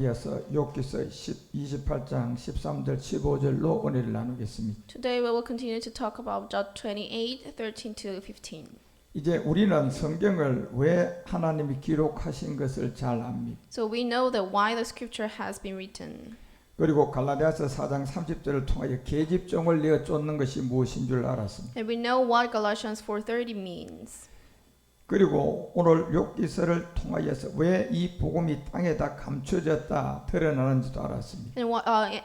이어서 욥기서 28장 13절 15절로 은혜를 나누겠습니다. Today we will continue to talk about Job 28, 13 to 15. 이제 우리는 성경을 왜 하나님이 기록하신 것을 잘 압니다. So we know that why the scripture has been written. 그리고 갈라디아서 4장 30절을 통하여 계집종을 내어 쫓는 것이 무엇인 줄 알았습니다. And we know what Galatians 4:30 means. 그리고 오늘 욥기서를 통하여서 왜 이 복음이 땅에다 감춰졌다 드러나는지도 알았습니다.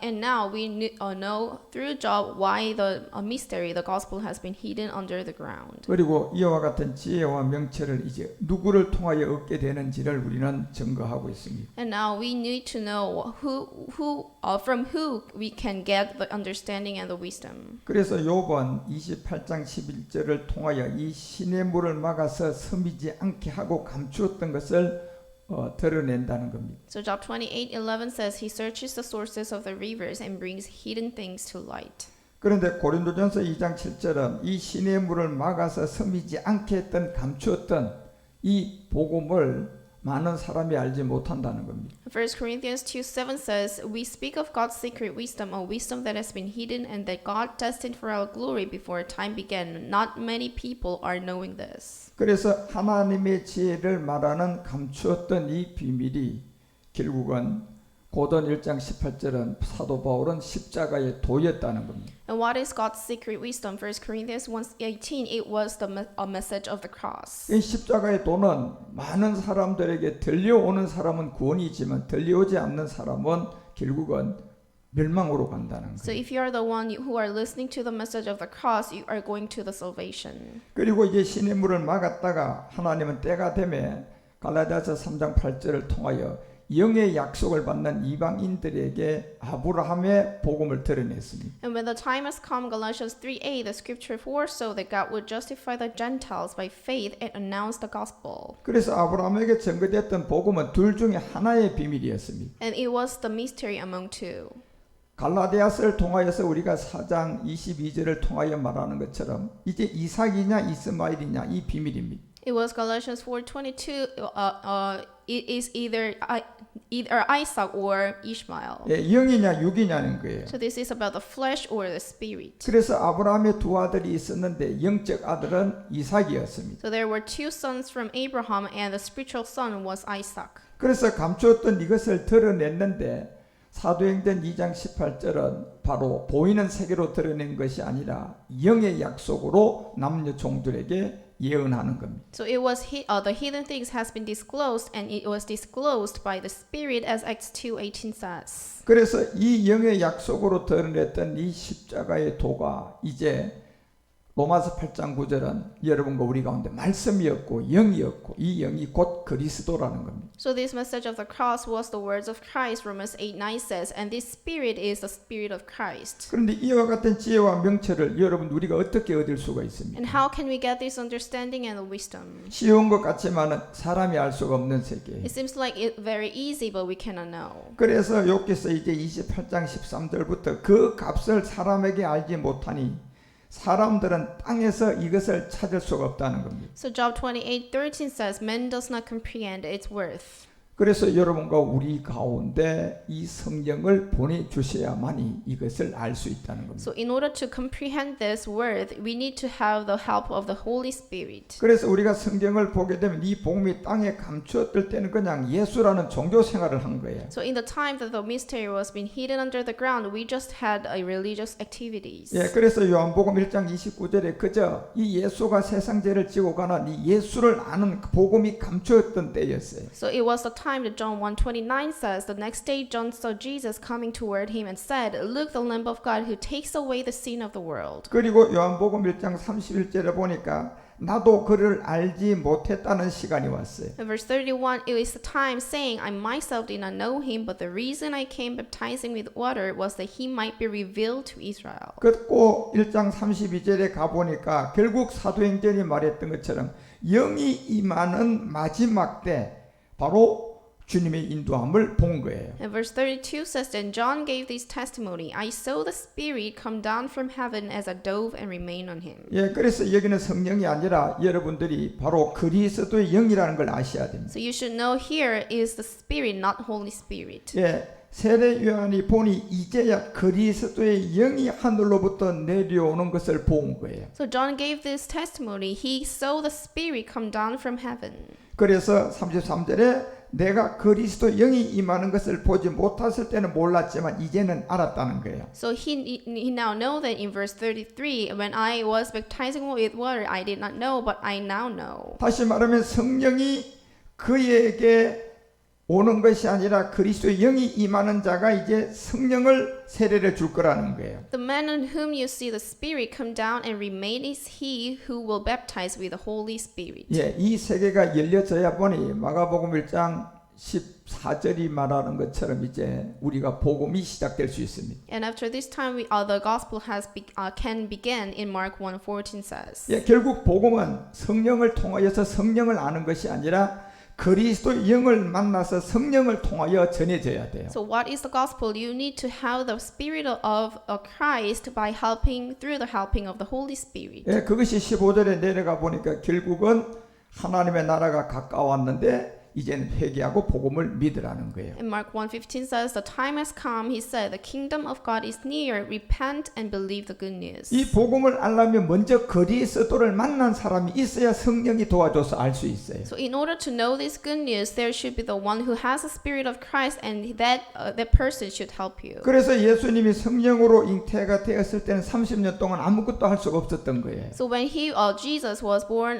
And now we know through Job why the mystery, the gospel has been hidden under the ground. 그리고 이와 같은 지혜와 명철을 이제 누구를 통하여 얻게 되는지를 우리는 증거하고 있습니다. And now we need to know from who we can get the understanding and the wisdom. 그래서 욥은 28장 11절을 통하여 이 시냇물을 막아서 섬이지 않게 하고 감추었던 것을 드러낸다는 겁니다. So Job 28:11 says he searches the sources of the rivers and brings hidden things to light. 그런데 고린도전서 2장 7절은 이 시냇물을 막아서 섬이지 않게 했던 감추었던 이 복음을 많은 사람이 알지 못한다는 겁니다. 1 Corinthians 2:7 says, We speak of God's secret wisdom, a wisdom that has been hidden and that God destined for our glory before time began. Not many people are knowing this. 그래서 하나님의 지혜를 말하는 감추었던 이 비밀이 결국은 고전 1장 18절은 사도 바울은 십자가에 도였다는 겁니다. And what is God's secret wisdom? 1 Corinthians 1:18, it was a message of the cross. 이 십자가의 도는 많은 사람들에게 들려오는 사람은 구원이지만 들려오지 않는 사람은 결국은 멸망으로 간다는 So 거예요. if you are the one who are listening to the message of the cross, you are going to the salvation. 그리고 이제 시냇물을 막았다가 하나님은 때가 되면 갈라디아서 3장 8절을 통하여 영의 약속을 받는 이방인들에게 아브라함의 복음을 드러냈습니다. And when the time has come, Galatians 3:8, the scripture foresaw that God would justify the Gentiles by faith and announce the gospel. 그래서 아브라함에게 전거됐던 복음은 둘 중에 하나의 비밀이었습니다. And it was the mystery among two. 갈라디아서를 통하여서 우리가 4장 22절을 통하여 말하는 것처럼 이제 이삭이냐 이스마엘이냐 이 비밀입니다. It was Galatians 4:22. It is either Isaac or Ishmael. 예, 영이냐 육이냐는 거예요. So this is about the flesh or the spirit. 그래서 아브라함의 두 아들이 있었는데 영적 아들은 이삭이었습니다. So there were two sons from Abraham, and the spiritual son was Isaac. 그래서 감추었던 이것을 드러냈는데 사도행전 2장 18절은 바로 보이는 세계로 드러낸 것이 아니라 영의 약속으로 남녀 종들에게 예언하는 겁니다. So it was the hidden things has been disclosed, and it was disclosed by the Spirit, as Acts 2:18 says. 그래서 이 영의 약속으로 드러냈던 이 십자가의 도가 이제 로마서 8장 9절은 여러분과 우리 가운데 말씀이었고 영이었고 이 영이 곧 그리스도라는 겁니다. So this message of the cross was the words of Christ. Romans 8:9 says, and this Spirit is the Spirit of Christ. 그런데 이와 같은 지혜와 명철을 여러분 우리가 어떻게 얻을 수가 있습니까? And how can we get this understanding and the wisdom? 쉬운 것 같지만은 사람이 알 수가 없는 세계. It seems like it very easy, but we cannot know. 그래서 욥기서 이제 28장 13절부터 그 값을 사람에게 알지 못하니 사람들은 땅에서 이것을 찾을 수가 없다는 겁니다. So Job 28:13 says, man does not comprehend its worth. 그래서 여러분과 우리 가운데 이 성경을 보내주셔야만이 이것을 알 수 있다는 겁니다. So in order to comprehend this worth, we need to have the help of the Holy Spirit. 그래서 우리가 성경을 보게 되면 이 복음이 땅에 감추었을 때는 그냥 예수라는 종교 생활을 한 거예요. So in the time that the mystery was being hidden under the ground, we just had religious activities. 예, 그래서 요한복음 1장 29절에 그저 이 예수가 세상 죄를 지고 가나 이 예수를 아는 복음이 감추었던 때였어요. So it was the time that John 1:29 says, the next day John saw Jesus coming toward him and said, Look, the Lamb of God who takes away the sin of the world. 그리고 요한복음 1장 31절에 보니까 나도 그를 알지 못했다는 시간이 왔어요. In verse 31, it is the time saying, I myself did not know him, but the reason I came baptizing with water was that he might be revealed to Israel. 그리고 1장 32절에 가보니까 결국 사도행전이 말했던 것처럼 영이 임하는 마지막 때 바로 주님의 인도함을 본 거예요. And verse 32 says, Then John gave this testimony, I saw the Spirit come down from heaven as a dove and remain on him. 예, 그래서 여기는 성령이 아니라 여러분들이 바로 그리스도의 영이라는 걸 아셔야 됩니다. So you should know here is the Spirit, not Holy Spirit. 예, 세례 요한이 보니 이제야 그리스도의 영이 하늘로부터 내려오는 것을 본 거예요. So John gave this testimony, he saw the Spirit come down from heaven. 그래서 33절에 내가 그리스도 영이 임하는 것을 보지 못했을 때는 몰랐지만 이제는 알았다는 거예요. So he now know that in verse 33, when I was baptizing with water, I did not know, but I now know. 다시 말하면 성령이 그에게 오는 것이 아니라 그리스도의 영이 임하는 자가 이제 성령을 세례를 줄 거라는 거예요. The man on whom you see the Spirit come down and remain is he who will baptize with the Holy Spirit. 예, 이 세계가 열려져야 보니 마가복음 1장 14절이 말하는 것처럼 이제 우리가 복음이 시작될 수 있습니다. And after this time, the gospel can begin in Mark 1:14 says. 예, 결국 복음은 성령을 통하여서 성령을 아는 것이 아니라 그리스도의 영을 만나서 성령을 통하여 전해져야 돼요. So what is the gospel? You need to have the Spirit of Christ by through the helping of the Holy Spirit. 예, 그것이 15절에 내려가 보니까 결국은 하나님의 나라가 가까웠는데 이제는 회개하고 복음을 믿으라는 거예요. And Mark 1:15 says, The time has come, he said, the kingdom of God is near, repent and believe the good news. 이 복음을 알려면 먼저 그리스도를 만난 사람이 있어야 성령이 도와줘서 알 수 있어요. So in order to know this good news, there should be the one who has the Spirit of Christ, and that person should help you. 그래서 예수님이 성령으로 잉태가 되었을 때는 30년 동안 아무것도 할 수가 없었던 거예요. So when Jesus was born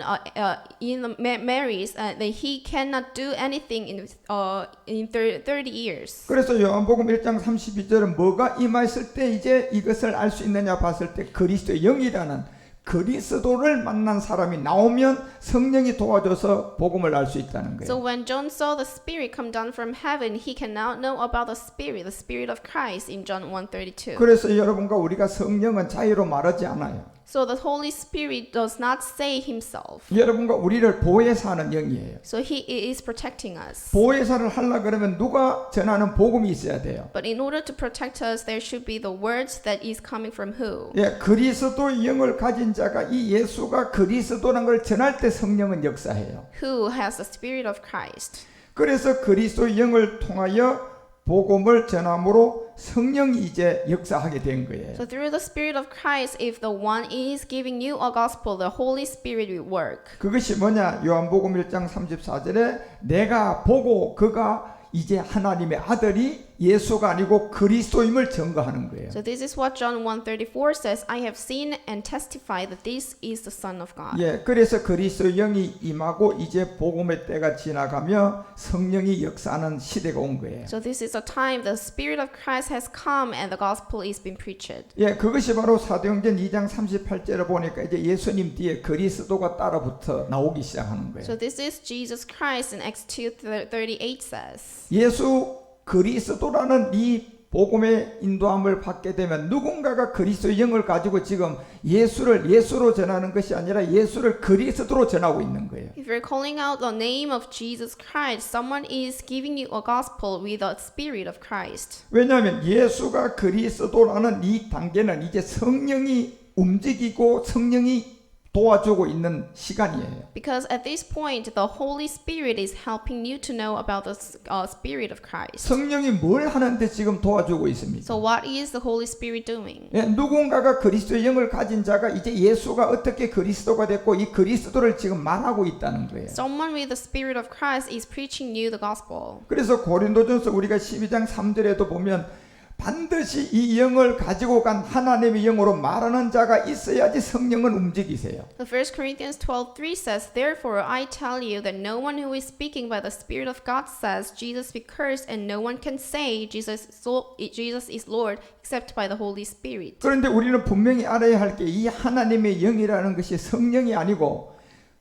in Mary's, that he cannot do anything in 30 years. 그래서 요한복음 1장 32절은 뭐가 임했을 때 이제 이것을 알 수 있느냐 봤을 때 그리스도의 영이라는 그리스도를 만난 사람이 나오면 성령이 도와줘서 복음을 알 수 있다는 거예요. So when John saw the Spirit come down from heaven, he can now know about the Spirit of Christ in John 1:32. 그래서 여러분과 우리가 성령은 자유로 말하지 않아요. So the Holy Spirit does not say himself. 여러분과 우리를 보호해서 하는 영이에요. So he is protecting us. 보호해서를 하려 그러면 누가 전하는 복음이 있어야 돼요. But in order to protect us, there should be the words that is coming from who? 예, 그리스도의 영을 가진 자가 이 예수가 그리스도라는 걸 전할 때 성령은 역사해요. Who has the Spirit of Christ? 그래서 그리스도의 영을 통하여 복음을 전함으로 성령이 이제 역사하게 된 거예요. So through the Spirit of Christ, if the one is giving you a gospel, the Holy Spirit will work. 그것이 뭐냐? 요한복음 1장 34절에 내가 보고 그가 이제 하나님의 아들이 예수가 아니고 그리스도임을 증거하는 거예요. So this is what John 1:34 says, I have seen and testify that this is the Son of God. 예, 그래서 그리스도 영이 임하고 이제 복음의 때가 지나가며 성령이 역사하는 시대가 온 거예요. So this is a time the Spirit of Christ has come and the gospel is being preached. 예, 그것이 바로 사도행전 2장 38절에 보니까 이제 예수님 뒤에 그리스도가 따라붙어 나오기 시작하는 거예요. So this is Jesus Christ in Acts 2:38 says. 예수 그리스도라는 이 복음의 인도함을 받게 되면 누군가가 그리스도의 영을 가지고 지금 예수를 예수로 전하는 것이 아니라 예수를 그리스도로 전하고 있는 거예요. If you're calling out the name of Jesus Christ, someone is giving you a gospel with the Spirit of Christ. 왜냐하면 예수가 그리스도라는 이 단계는 이제 성령이 움직이고 성령이 도와주고 있는 시간이에요. Because at this point, the Holy Spirit is helping you to know about the Spirit of Christ. 성령이 뭘 하는데 지금 도와주고 있습니까? So what is the Holy Spirit doing? 예, 누군가가 그리스도의 영을 가진 자가 이제 예수가 어떻게 그리스도가 됐고 이 그리스도를 지금 말하고 있다는 거예요. Someone with the Spirit of Christ is preaching you the gospel. 그래서 고린도전서 우리가 12장 3절에도 보면 반드시 이 영을 가지고 간 하나님의 영으로 말하는 자가 있어야지 성령은 움직이세요. The 1 Corinthians 12:3 says, Therefore I tell you that no one who is speaking by the Spirit of God says Jesus be cursed, and no one can say Jesus is Lord except by the Holy Spirit. 그런데 우리는 분명히 알아야 할 게 이 하나님의 영이라는 것이 성령이 아니고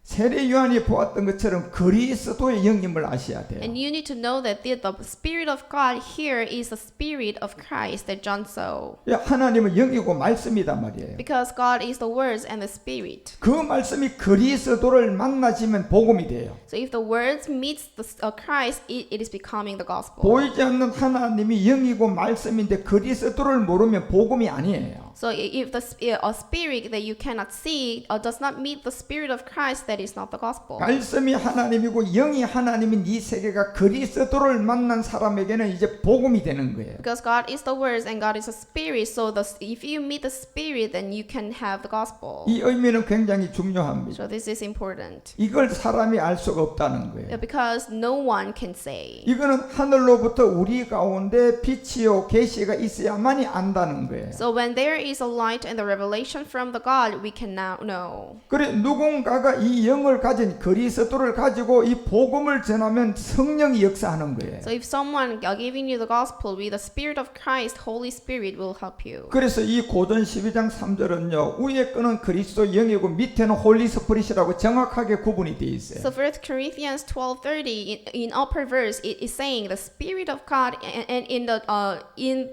세례 요한이 보았던 것처럼 그리스도의 영임을 아셔야 돼요. And you need to know that the Spirit of God here is the Spirit of Christ that John saw. 예, 하나님은 영이고 말씀이단 말이에요. Because God is the words and the Spirit. 그 말씀이 그리스도를 만나시면 복음이 돼요. So if the words meets the Christ, it is becoming the gospel. 보이지 않는 하나님이 영이고 말씀인데 그리스도를 모르면 복음이 아니에요. So if a spirit that you cannot see does not meet the Spirit of Christ, that is not the gospel. 말씀이 하나님이고 영이 하나님인 이 세계가 그리스도를 만난 사람에게는 이제 복음이 되는 거예요. Because God is the words and God is the Spirit, so if you meet the Spirit, then you can have the gospel. 이 의미는 굉장히 중요합니다. So this is important. 이걸 사람이 알 수가 없다는 거예요. Because no one can say. 이거는 하늘로부터 우리 가운데 빛이요 계시가 있어야만이 안다는 거예요. So when there is a light and the revelation from the God, we can now know. 그래 누군가가 이 영을 가진 그리스도를 가지고 이 복음을 전하면 성령이 역사하는 거예요. So if someone giving you the gospel with the Spirit of Christ, Holy Spirit will help you. 그래서 이 고전 12장 3절은요. 위에 거는 그리스도 영이고 밑에는 홀리 스피릿이라고 정확하게 구분이 되어 있어요. So 1 Corinthians 12:30 in upper verse it is saying the Spirit of God, and in the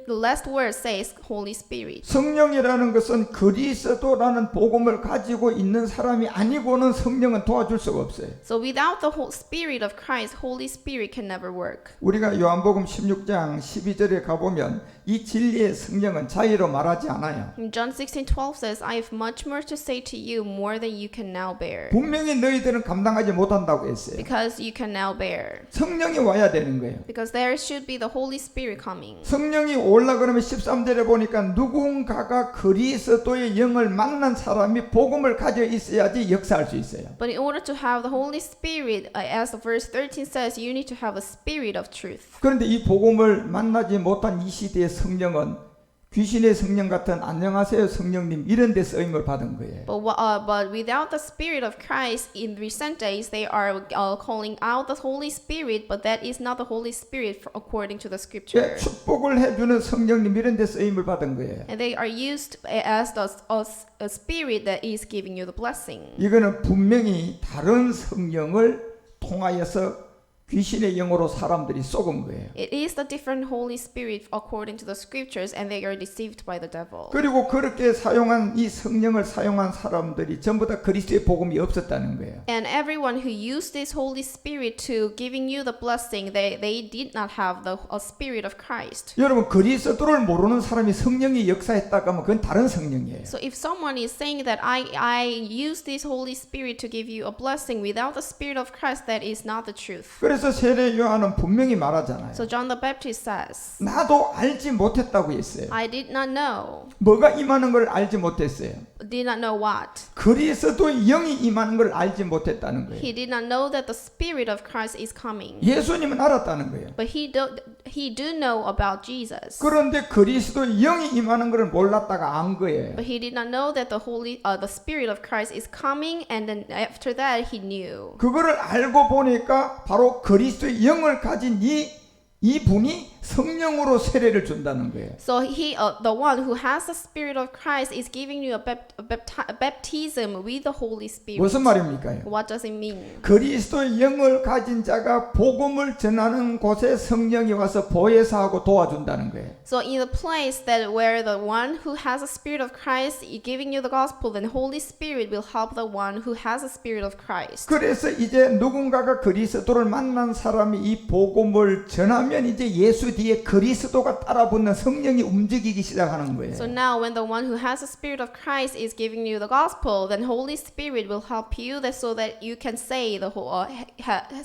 last verse says Holy Spirit. 성령이라는 것은 그리스도라는 복음을 가지고 있는 사람이 아니고는 성령은 도와줄 수가 없어요. So without the whole Spirit of Christ, Holy Spirit can never work. 우리가 요한복음 16장 12절에 가보면 이 진리의 성령은 자유로 말하지 않아요. John 16:12 says, I have much more to say to you, more than you can now bear. 분명히 너희들은 감당하지 못한다고 했어요. Because you can now bear. 성령이 와야 되는 거예요. Because there should be the Holy Spirit coming. 성령이 올라 그러면 13절에 보니까 누군가가 그리스도의 영을 만난 사람이 복음을 가져 있어야지 역사할 수 있어요. But in order to have the Holy Spirit, as the verse 13 says, you need to have the Spirit of truth. 그런데 이 복음을 만나지 못한 이 시대의 성령은 귀신의 성령 같은 안녕하세요 성령님 이런 데 쓰임을 받은 거예요. But without the Spirit of Christ, in recent days, they are calling out the Holy Spirit, but that is not the Holy Spirit according to the Scripture. 예, 축복을 해주는 성령님 이런 데 쓰임을 받은 거예요. And they are used as a spirit that is giving you the blessing. 이거는 분명히 다른 성령을 통하여서 귀신의 영으로 사람들이 속은 거예요. It is the different Holy Spirit according to the Scriptures, and they are deceived by the devil. 그리고 그렇게 사용한 이 성령을 사용한 사람들이 전부 다 그리스도의 복음이 없었다는 거예요. And everyone who used this Holy Spirit to giving you the blessing, they did not have the Spirit of Christ. 여러분 그리스도를 모르는 사람이 성령이 역사했다고 하면 그건 다른 성령이에요. So if someone is saying that I use this Holy Spirit to give you a blessing without the Spirit of Christ, that is not the truth. 그래서 세례 요한은 분명히 말하잖아요. So John the Baptist says, 나도 알지 못했다고 했어요. I did not know. 뭐가 임하는 걸 알지 못했어요. Did not know what? 그리스도의 영이 임하는 걸 알지 못했다는 거예요. He did not know that the Spirit of Christ is coming. 예수님은 알았다는 거예요. But he do know about Jesus. 그런데 그리스도의 영이 임하는 걸 몰랐다가 안 거예요. But he did not know that the Spirit of Christ is coming, and then after that he knew. 그거를 알고 보니까 바로 그리스도의 영을 가진 이 분이 성령으로 세례를 준다는 거예요. So the one who has the Spirit of Christ is giving you a baptism with the Holy Spirit. 무슨 말입니까? What does it mean? 그리스도의 영을 가진 자가 복음을 전하는 곳에 성령이 와서 보혜사하고 도와준다는 거예요. So in the place that where the one who has the Spirit of Christ is giving you the gospel, then Holy Spirit will help the one who has the Spirit of Christ. 그래서 이제 누군가가 그리스도를 만난 사람이 이 복음을 전하면 이제 예수 뒤에 그리스도가 따라붙는 성령이 움직이기 시작하는 거예요. So now when the one who has the Spirit of Christ is giving you the gospel, then Holy Spirit will help you so that you can say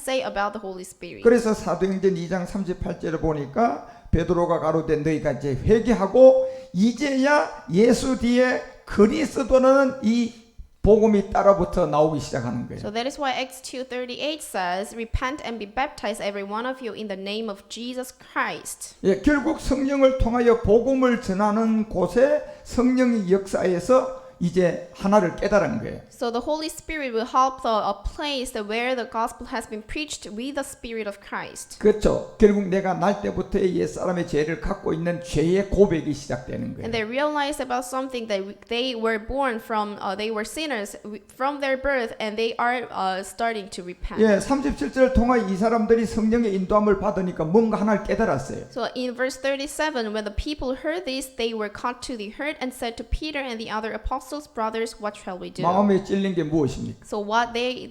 say about the Holy Spirit. 그래서 사도행전 2장 38절을 보니까 베드로가 가로되 너희가 이제 회개하고 이제야 예수 뒤에 그리스도라는 이 복음이 따라붙어 나오기 시작하는 거예요. So that is why Acts 2:38 says, "Repent and be baptized, every one of you, in the name of Jesus Christ." 예, 결국 성령을 통하여 복음을 전하는 곳에 성령의 역사에서 이제 하나를 깨달은 거예요. So the Holy Spirit will help a place that where the gospel has been preached with the Spirit of Christ. 그렇죠. 결국 내가 날 때부터의 옛사람의 죄를 갖고 있는 죄의 고백이 시작되는 거예요. And they realized about something that they were born from, they were sinners from their birth, and they are starting to repent. 예, 37절 통하 이 사람들이 성령의 인도함을 받으니까 뭔가 하나를 깨달았어요. So in verse 37, when the people heard this, they were cut to the heart and said to Peter and the other apostles, brothers, what shall we do? 마음에 찔린 게 무엇입니까? So what they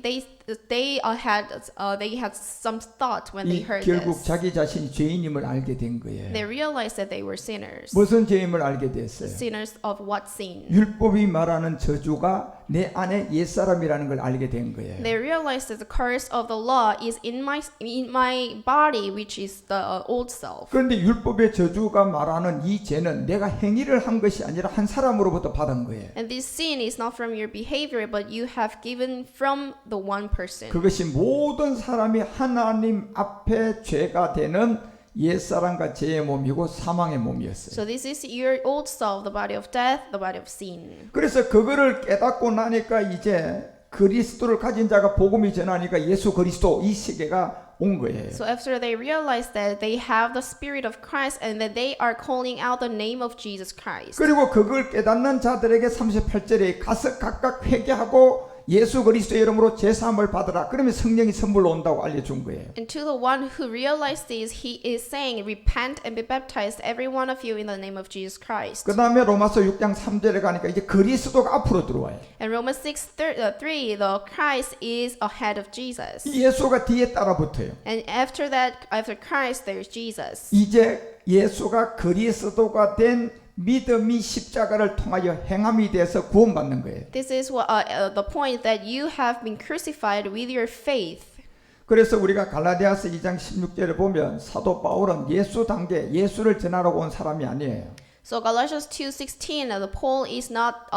had some thought when they 이 heard 결국 this. 자기 자신이 죄인임을 알게 된 거예요. They realized that they were sinners. 무슨 죄임을 알게 됐어요? Sinners of what sin? 율법이 말하는 저주가 내 안에 옛사람이라는 걸 알게 된 거예요. They realized that the curse of the law is in my body, which is the old self. 그런데 율법의 저주가 말하는 이 죄는 내가 행위를 한 것이 아니라 한 사람으로부터 받은 거예요. And this sin is not from your behavior, but you have given from the one person. 그것이 모든 사람이 하나님 앞에 죄가 되는 옛사람과 죄의 몸이고 사망의 몸이었어요. So this is your old self, the body of death, the body of sin. 그래서 그거를 깨닫고 나니까 이제 그리스도를 가진 자가 복음이 전하니까 예수 그리스도 이 세계가 온 거예요. So after they realized that they have the Spirit of Christ and that they are calling out the name of Jesus Christ. 그리고 그걸 깨닫는 자들에게 38절에 가서 각각 회개하고 예수 그리스도의 이름으로 제사함을 받으라. 그러면 성령이 선물로 온다고 알려준 거예요. And to the one who realized this, he is saying, repent and be baptized, every one of you, in the name of Jesus Christ. 그 다음에 로마서 6장 3절에 가니까 이제 그리스도가 앞으로 들어와요. And Romans 6:3, the Christ is ahead of Jesus. 이 예수가 뒤에 따라 붙어요. And after that, after Christ, there's Jesus. 이제 예수가 그리스도가 된 믿음이 십자가를 통하여 행함이 돼서 구원받는 거예요. This is what, the point that you have been crucified with your faith. 그래서 우리가 갈라디아서 2장 16절에 보면 사도 바울은 예수 단계 예수를 전하러 온 사람이 아니에요. So Galatians 2:16, the Paul is not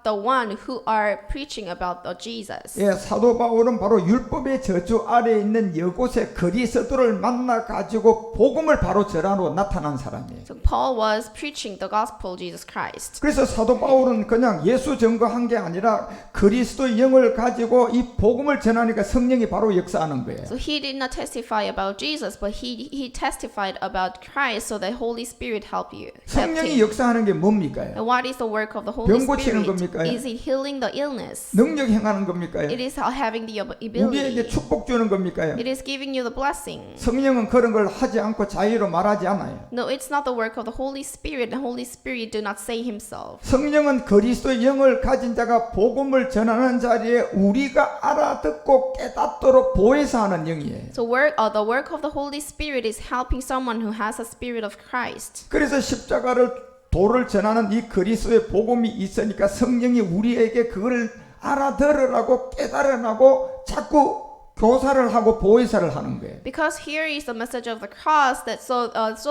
the one who are preaching about Jesus. 예, 사도 바울은 바로 율법의 저주 아래에 있는 이곳에 그리스도를 만나 가지고 복음을 바로 전하러 나타난 사람이에요. So Paul was preaching the gospel of Jesus Christ. 그래서 사도 바울은 그냥 예수 증거한 게 아니라 그리스도의 영을 가지고 이 복음을 전하니까 성령이 바로 역사하는 거예요. So he did not testify about Jesus, but he testified about Christ, so the Holy Spirit helped you. 성령이 역사하는 게 뭡니까? And what is the work of the Holy 병 고치는 Spirit? 겁니까요? Is it healing the illness? 능력 행하는 겁니까? It is having the 우리에게 ability. 축복 주는 겁니까? It is giving you the blessing. 성령은 그런 걸 하지 않고 자유로 말하지 않아요. No, it's not the work of the Holy Spirit. The Holy Spirit do not say himself. 성령은 그리스도의 영을 가진 자가 복음을 전하는 자리에 우리가 알아듣고 깨닫도록 보혜사 하는 영이에요. So the work of the Holy Spirit is helping someone who has a spirit of Christ. 그래서 십자가를 도를 전하는 이 그리스도의 복음이 있으니까 성령이 우리에게 그걸 알아들으라고 깨달으라고 자꾸 교사를 하고 보혜사를 하는 거예요. Because here is the message of the cross, that so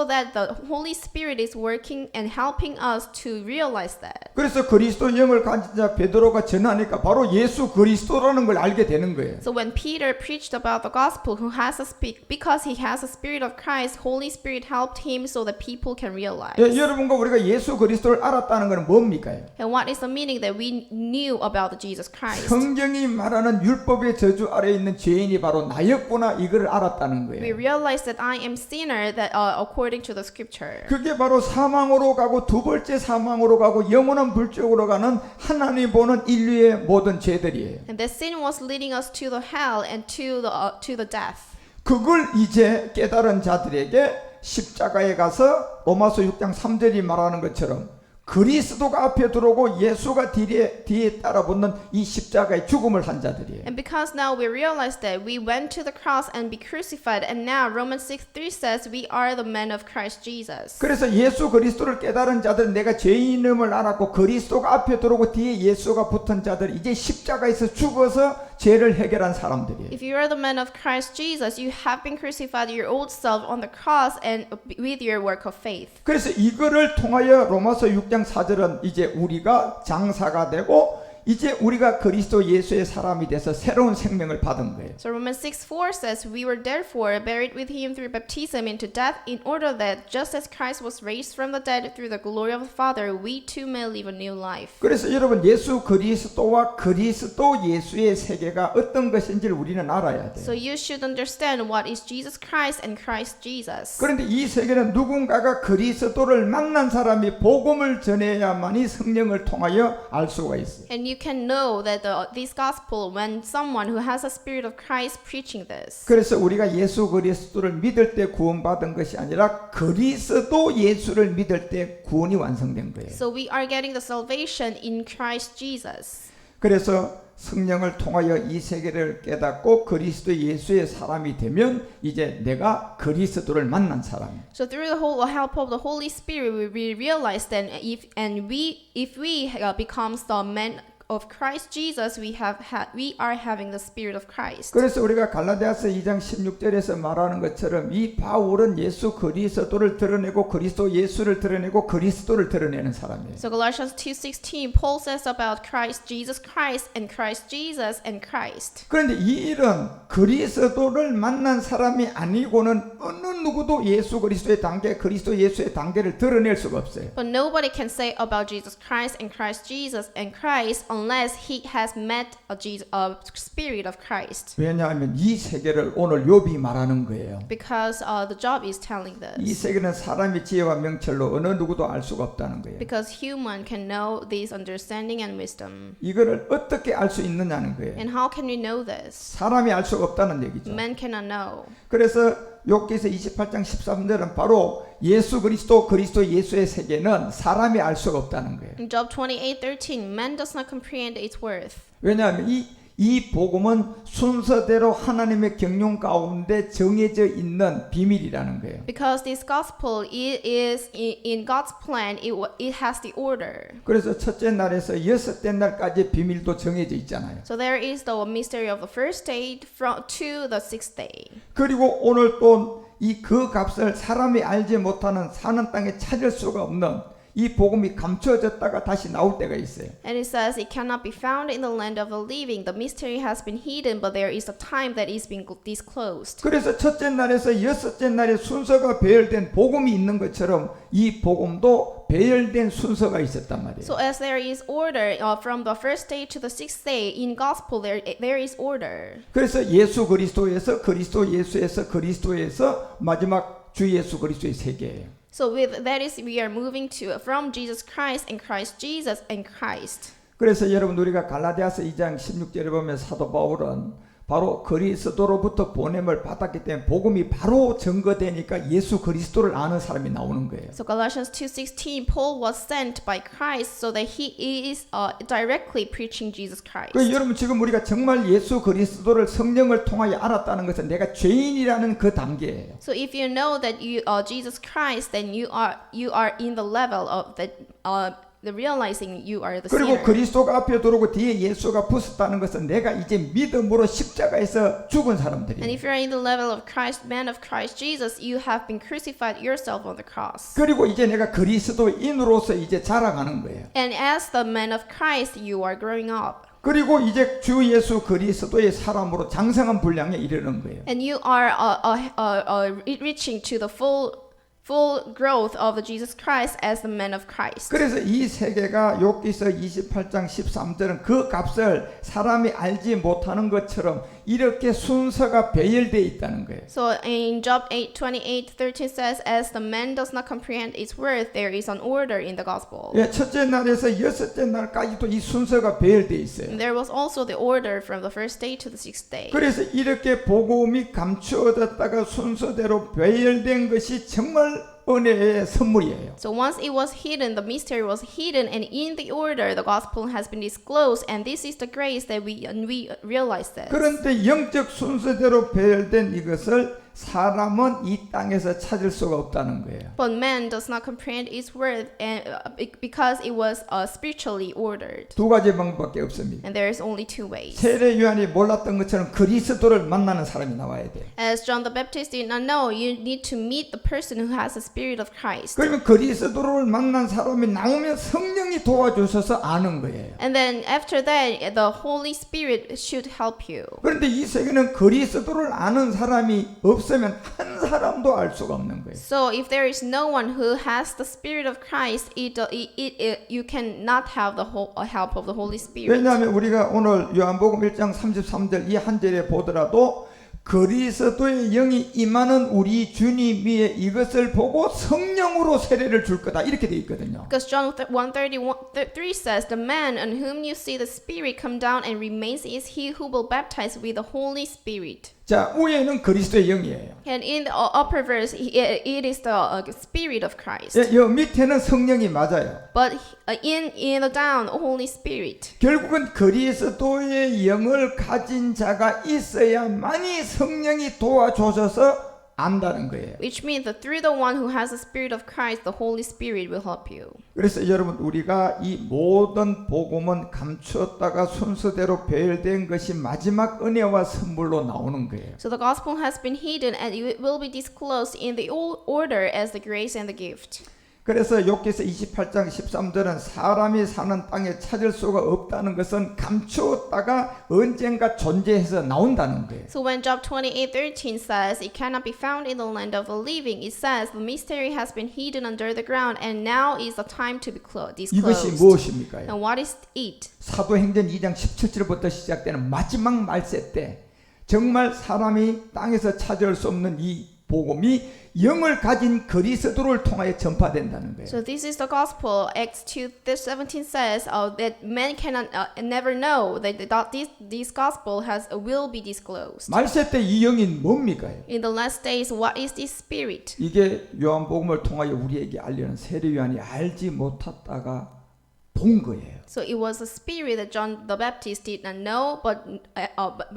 that the Holy Spirit is working and helping us to realize that. 그래서 그리스도 영을 가진 자 베드로가 전하니까 바로 예수 그리스도라는 걸 알게 되는 거예요. So when Peter preached about the gospel, because he has a spirit of Christ, Holy Spirit helped him so that people can realize. 예, 여러분과 우리가 예수 그리스도를 알았다는 것은 뭡니까? And what is the meaning that we knew about Jesus Christ? 성경이 말하는 율법의 저주 아래에 있는 죄인이 바로 나였구나 이걸 알았다는 We 거예요. realize that I am sinner, that according to the scripture. 그게 바로 사망으로 가고 두 번째 사망으로 가고 영원한 불쪽으로 가는 하나님 보는 인류의 모든 죄들이에요. And that sin was leading us to the hell and to the death. 그걸 이제 깨달은 자들에게 십자가에 가서 로마서 6장 3절이 말하는 것처럼 그리스도가 앞에 들어오고 예수가 뒤에 따라붙는 이 십자가의 죽음을 한 자들이에요. And because now we realize that we went to the cross and be crucified, and now Romans 6:3 says we are the men of Christ Jesus. 그래서 예수 그리스도를 깨달은 자들은 내가 죄인임을 알았고 그리스도가 앞에 들어오고 뒤에 예수가 붙은 자들 이제 십자가에서 죽어서 죄를 해결한 사람들이에요. If you are the men of Christ Jesus, you have been crucified your old self on the cross and with your work of faith. 그래서 이거를 통하여 로마서 6장 4절은 이제 우리가 장사가 되고 이제 우리가 그리스도 예수의 사람이 돼서 새로운 생명을 받은 거예요. So Romans 6:4 says, "We were therefore buried with him through baptism into death, in order that just as Christ was raised from the dead through the glory of the Father, we too may live a new life." 그래서 여러분 예수 그리스도와 그리스도 예수의 세계가 어떤 것인지를 우리는 알아야 돼요. So you should understand what is Jesus Christ and Christ Jesus. 그런데 이 세계는 누군가가 그리스도를 만난 사람이 복음을 전해야만이 성령을 통하여 알 수가 있어요. And you can know that this gospel when someone who has a spirit of Christ preaching this. 그래서 우리가 예수 그리스도를 믿을 때 구원받은 것이 아니라 그리스도 예수를 믿을 때 구원이 완성된 거예요. So we are getting the salvation in Christ Jesus. 그래서 성령을 통하여 이 세계를 깨닫고 그리스도 예수의 사람이 되면 이제 내가 그리스도를 만난 사람. So through the whole help of the Holy Spirit, we realize that if we becomes the man of Christ Jesus, we are having the Spirit of Christ. 그래서 우리가 갈라디아서 2장 16절에서 말하는 것처럼 이 바울은 예수 그리스도를 드러내고 그리스도 예수를 드러내고 그리스도를 드러내는 사람이에요. So Galatians 2:16, Paul says about Christ Jesus Christ and Christ Jesus and Christ. 그런데 이 일은 그리스도를 만난 사람이 아니고는 어느 누구도 예수 그리스도의 단계, 그리스도 예수의 단계를 드러낼 수가 없어요. But nobody can say about Jesus Christ and Christ Jesus and Christ unless he has met a Spirit of Christ. 왜냐하면 이 세계를 오늘 욥이 말하는 거예요. Because the job is telling 이 this. 세계는 사람의 지혜와 명철로 어느 누구도 알 수가 없다는 거예요. Because human can know this understanding and wisdom. 이거를 어떻게 알 수 있느냐는 거예요. And how can we know this? 사람이 알 수가 없다는 얘기죠. Men cannot know. 그래서 욥기서 28장 13절은 바로 예수 그리스도 예수의 세계는 사람이 알 수가 없다는 거예요. In Job 28:13, man does not comprehend its worth. 왜냐하면 이 복음은 순서대로 하나님의 경륜 가운데 정해져 있는 비밀이라는 거예요. Because this gospel is in God's plan, it has the order. 그래서 첫째 날에서 여섯째 날까지 비밀도 정해져 있잖아요. So there is the mystery of the first day to the sixth day. 그리고 오늘 또 그 값을 사람이 알지 못하는 사는 땅에 찾을 수가 없는 이 복음이 감춰졌다가 다시 나올 때가 있어요. And it says it cannot be found in the land of the living. The mystery has been hidden, but there is a time that is being disclosed. 그래서 첫째 날에서 여섯째 날에 순서가 배열된 복음이 있는 것처럼 이 복음도 배열된 순서가 있었단 말이에요. So as there is order from the first day to the sixth day in gospel, there is order. 그래서 예수 그리스도에서 그리스도 예수에서 그리스도에서 마지막 주 예수 그리스도의 세계예요. So with that is we are moving to from Jesus Christ and Christ Jesus and Christ. 그래서 여러분 우리가 갈라디아서 2장 16절에 보면 사도 바울은 바로 그리스도로부터 보냄을 받았기 때문에 복음이 바로 증거되니까 예수 그리스도를 아는 사람이 나오는 거예요. So Galatians 2:16, Paul was sent by Christ so that he is directly preaching Jesus Christ. 그 여러분 지금 우리가 정말 예수 그리스도를 성령을 통하여 알았다는 것은 내가 죄인이라는 그 단계예요. So if you know that you are Jesus Christ, then you are in the level of the realizing you are the 그리고 sinner. 그리스도가 앞에 들어오고 뒤에 예수가 붙었다는 것은 내가 이제 믿음으로 십자가에서 죽은 And 사람들이에요. if you're in the level of Christ, man of Christ Jesus, you have been crucified yourself on the cross. 그리고 이제 내가 그리스도인으로서 이제 자라가는 거예요. And as the man of Christ, you are growing up. 그리고 이제 주 예수 그리스도의 사람으로 장성한 분량에 이르는 거예요. And you are reaching to the full growth of the Jesus Christ as the man of Christ. 그래서 이 세계가 욥기서 28장 13절은 그 값을 사람이 알지 못하는 것처럼 이렇게 순서가 배열되어 있다는 거예요. So in Job 8:28-13 says, as the man does not comprehend its worth, there is an order in the gospel. 예, 첫째 날에서 여섯째 날까지도 이 순서가 배열되어 있어요. And there was also the order from the first day to the sixth day. 그래서 이렇게 복음이 감추어졌다가 순서대로 배열된 것이 정말 은혜의 선물이에요. So once it was hidden, the mystery was hidden, and in the order, the gospel has been disclosed, and this is the grace that we realize this. 그런데 영적 순서대로 배열된 이것을 사람은 이 땅에서 찾을 수가 없다는 거예요. But man does not comprehend its worth and, because it was spiritually ordered. 두 가지 방법밖에 없습니다. And there is only two ways. 세례 요한이 몰랐던 것처럼 그리스도를 만나는 사람이 나와야 돼. As John the Baptist did not know, you need to meet the person who has the Spirit of Christ. 그러면 그리스도를 만난 사람이 나오면 성령이 도와주셔서 아는 거예요. And then after that, the Holy Spirit should help you. 그런데 이 세계는 그리스도를 아는 사람이 없으면 한 사람도 알 수가 없는 거예요. So if there is no one who has the Spirit of Christ, you cannot have the help of the Holy Spirit. 왜냐하면 우리가 오늘 요한복음 1장 33절 이 한 절에 보더라도 그리스도의 영이 임하는 우리 주님 위에 이것을 보고 성령으로 세례를 줄 거다 이렇게 돼 있거든요. Because John 1:33 says, "The man on whom you see the Spirit come down and remains is he who will baptize with the Holy Spirit." 자, 위에는 그리스도의 영이에요. And in the upper verse, it is the Spirit of Christ. 예, 여 밑에는 성령이 맞아요. But in the down, Holy Spirit. 결국은 그리스도의 영을 가진 자가 있어야만이 성령이 도와주셔서 안다는 거예요. Which means that through the one who has the Spirit of Christ, the Holy Spirit will help you. 그래서 여러분 우리가 이 모든 복음은 감추었다가 순서대로 배열된 것이 마지막 은혜와 선물로 나오는 거예요. So the gospel has been hidden and it will be disclosed in the order as the grace and the gift. 그래서 욥기서 28장 13절은 사람이 사는 땅에 찾을 수가 없다는 것은 감추었다가 언젠가 존재해서 나온다는 거예요. So when Job 28:13 says it cannot be found in the land of the living, it says the mystery has been hidden under the ground and now is the time to be 이것이 disclosed. 무엇입니까? And what is it? 사도행전 2장 17절부터 시작되는 마지막 말세 때 정말 사람이 땅에서 찾을 수 없는 이 복음이 영을 가진 그리스도를 통하여 전파된다는 거예요. So this is the gospel. Acts 2:17 says that men cannot never know that this gospel will be disclosed. 말세 때 이 영이 뭡니까? In the last days, what is this Spirit? 이게 요한복음을 통하여 우리에게 알려는 세례 요한이 알지 못했다가 본 거예요. So it was a spirit that John the Baptist did not know, but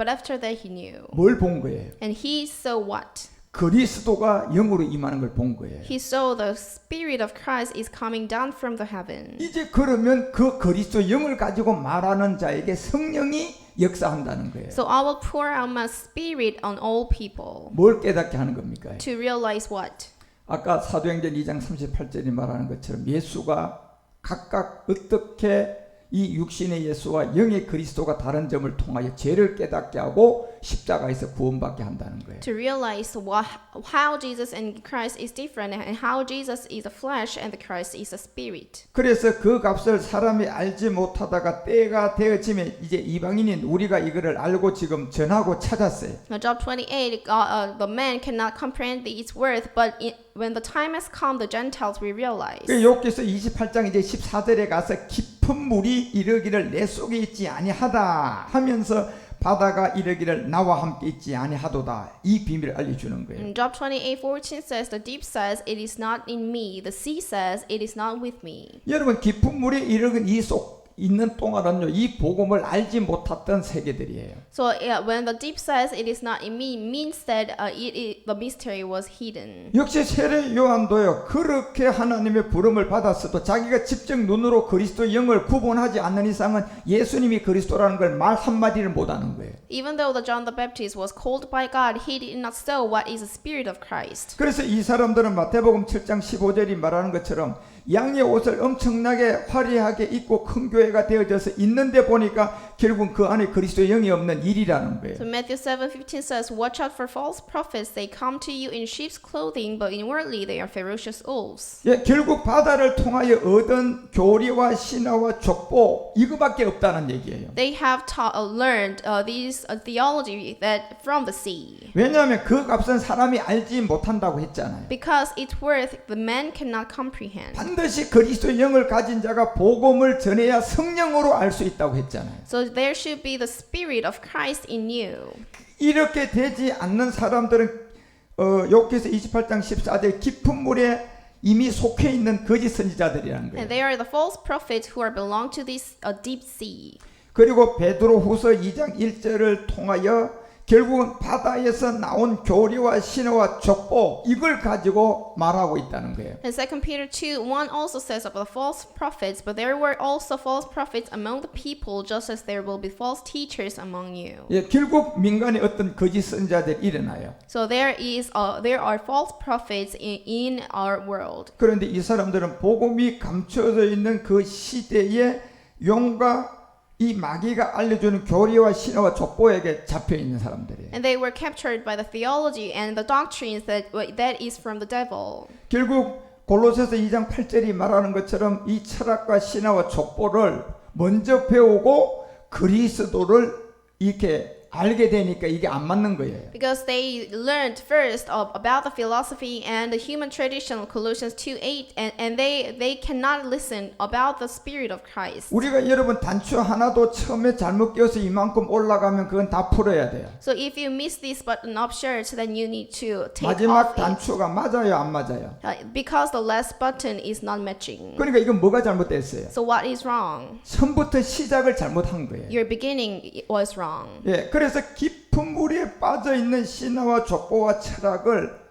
after that he knew. 뭘 본 거예요? And he saw what? 그리스도가 영으로 임하는 걸 본 거예요. He saw the Spirit of Christ is coming down from the heaven. 이제 그러면 그 그리스도 영을 가지고 말하는 자에게 성령이 역사한다는 거예요. So I will pour out my Spirit on all people. 뭘 깨닫게 하는 겁니까? To realize what? 아까 사도행전 2장 38절이 말하는 것처럼 예수가 각각 어떻게 이 육신의 예수와 영의 그리스도가 다른 점을 통하여 죄를 깨닫게 하고 십자가에서 구원받게 한다는 거예요. To realize how Jesus and Christ is different and how Jesus is the flesh and the Christ is the spirit. 그래서 그 값을 사람이 알지 못하다가 때가 되어지면 이제 이방인인 우리가 이거를 알고 지금 전하고 찾았어요. Now Job 28, the man cannot comprehend its worth, but when the time has come, the Gentiles will realize. 욥기서 28장 이제 14절에 가서 깊은 물이 이르기를 내 속에 있지 아니하다 하면서 바다가 이르기를 나와 함께 있지 아니하도다 이 비밀을 알려주는 거예요. Job 28:14 says, the deep says, it is not in me. The sea says, it is not with me. 여러분 깊은 물에 이르는 이 속 있는 동안은요 이 복음을 알지 못했던 세계들이에요. So when the deep says it is not in me, means that the mystery was hidden. 역시 세례 요한도요 그렇게 하나님의 부름을 받았어도 자기가 직접 눈으로 그리스도 영을 구분하지 않는 이상은 예수님이 그리스도라는 걸 말 한마디를 못하는 거예요. Even though the John the Baptist was called by God, he did not know what is the Spirit of Christ. 그래서 이 사람들은 마태복음 7장 15절이 말하는 것처럼 양의 옷을 엄청나게 화려하게 입고 큰 교회가 되어져서 있는데 보니까 결국 그 안에 그리스도의 영이 없는 일이라는 거예요. So Matthew 7:15 says, "Watch out for false prophets. They come to you in sheep's clothing, but inwardly they are ferocious wolves." 예, 결국 바다를 통하여 얻은 교리와 신화와 족보 이거밖에 없다는 얘기예요. They have learned this theology that from the sea. 왜냐하면 그 값은 사람이 알지 못한다고 했잖아요. Because its worth the man cannot comprehend. 반드시 그리스도의 영을 가진 자가 복음을 전해야 성령으로 알 수 있다고 했잖아요. So there should be the Spirit of Christ in you. 이렇게 되지 않는 사람들은 욥기서 28장 14절 깊은 물에 이미 속해 있는 거짓 선지자들이라는 거예요. And they are the false prophets who belong to this deep sea. 그리고 베드로후서 2장 1절을 통하여 결국은 바다에서 나온 교리와 신화와 족보 이걸 가지고 말하고 있다는 거예요. And 2 Peter 2:1 also says about the false prophets, but there were also false prophets among the people, just as there will be false teachers among you. 예, 결국 민간에 어떤 거짓 선자들이 일어나요. So there are false prophets in our world. 그런데 이 사람들은 복음이 감춰져 있는 그 시대의 용과 이 마귀가 알려주는 교리와 신화와 족보에게 잡혀 있는 사람들이에요. And they were captured by the theology and the doctrines that is from the devil. 결국 골로새서 2장 8절이 말하는 것처럼 이 철학과 신화와 족보를 먼저 배우고 그리스도를 이렇게 알게 되니까 이게 안 맞는 거예요. Because they learned first about the philosophy and the human tradition of Colossians 2:8, and they cannot listen about the Spirit of Christ. 우리가 여러분 단추 하나도 처음에 잘못 끼워서 이만큼 올라가면 그건 다 풀어야 돼요. So if you miss this button up shirt, then you need to take 마지막 off it. 단추가 맞아요, 안 맞아요? Because the last button is not matching. 그러니까 이건 뭐가 잘못됐어요? So what is wrong? 처음부터 시작을 잘못한 거예요. Your beginning was wrong. 예, 그래서 깊은 물에 빠져 있는 신화와 족보와 철학을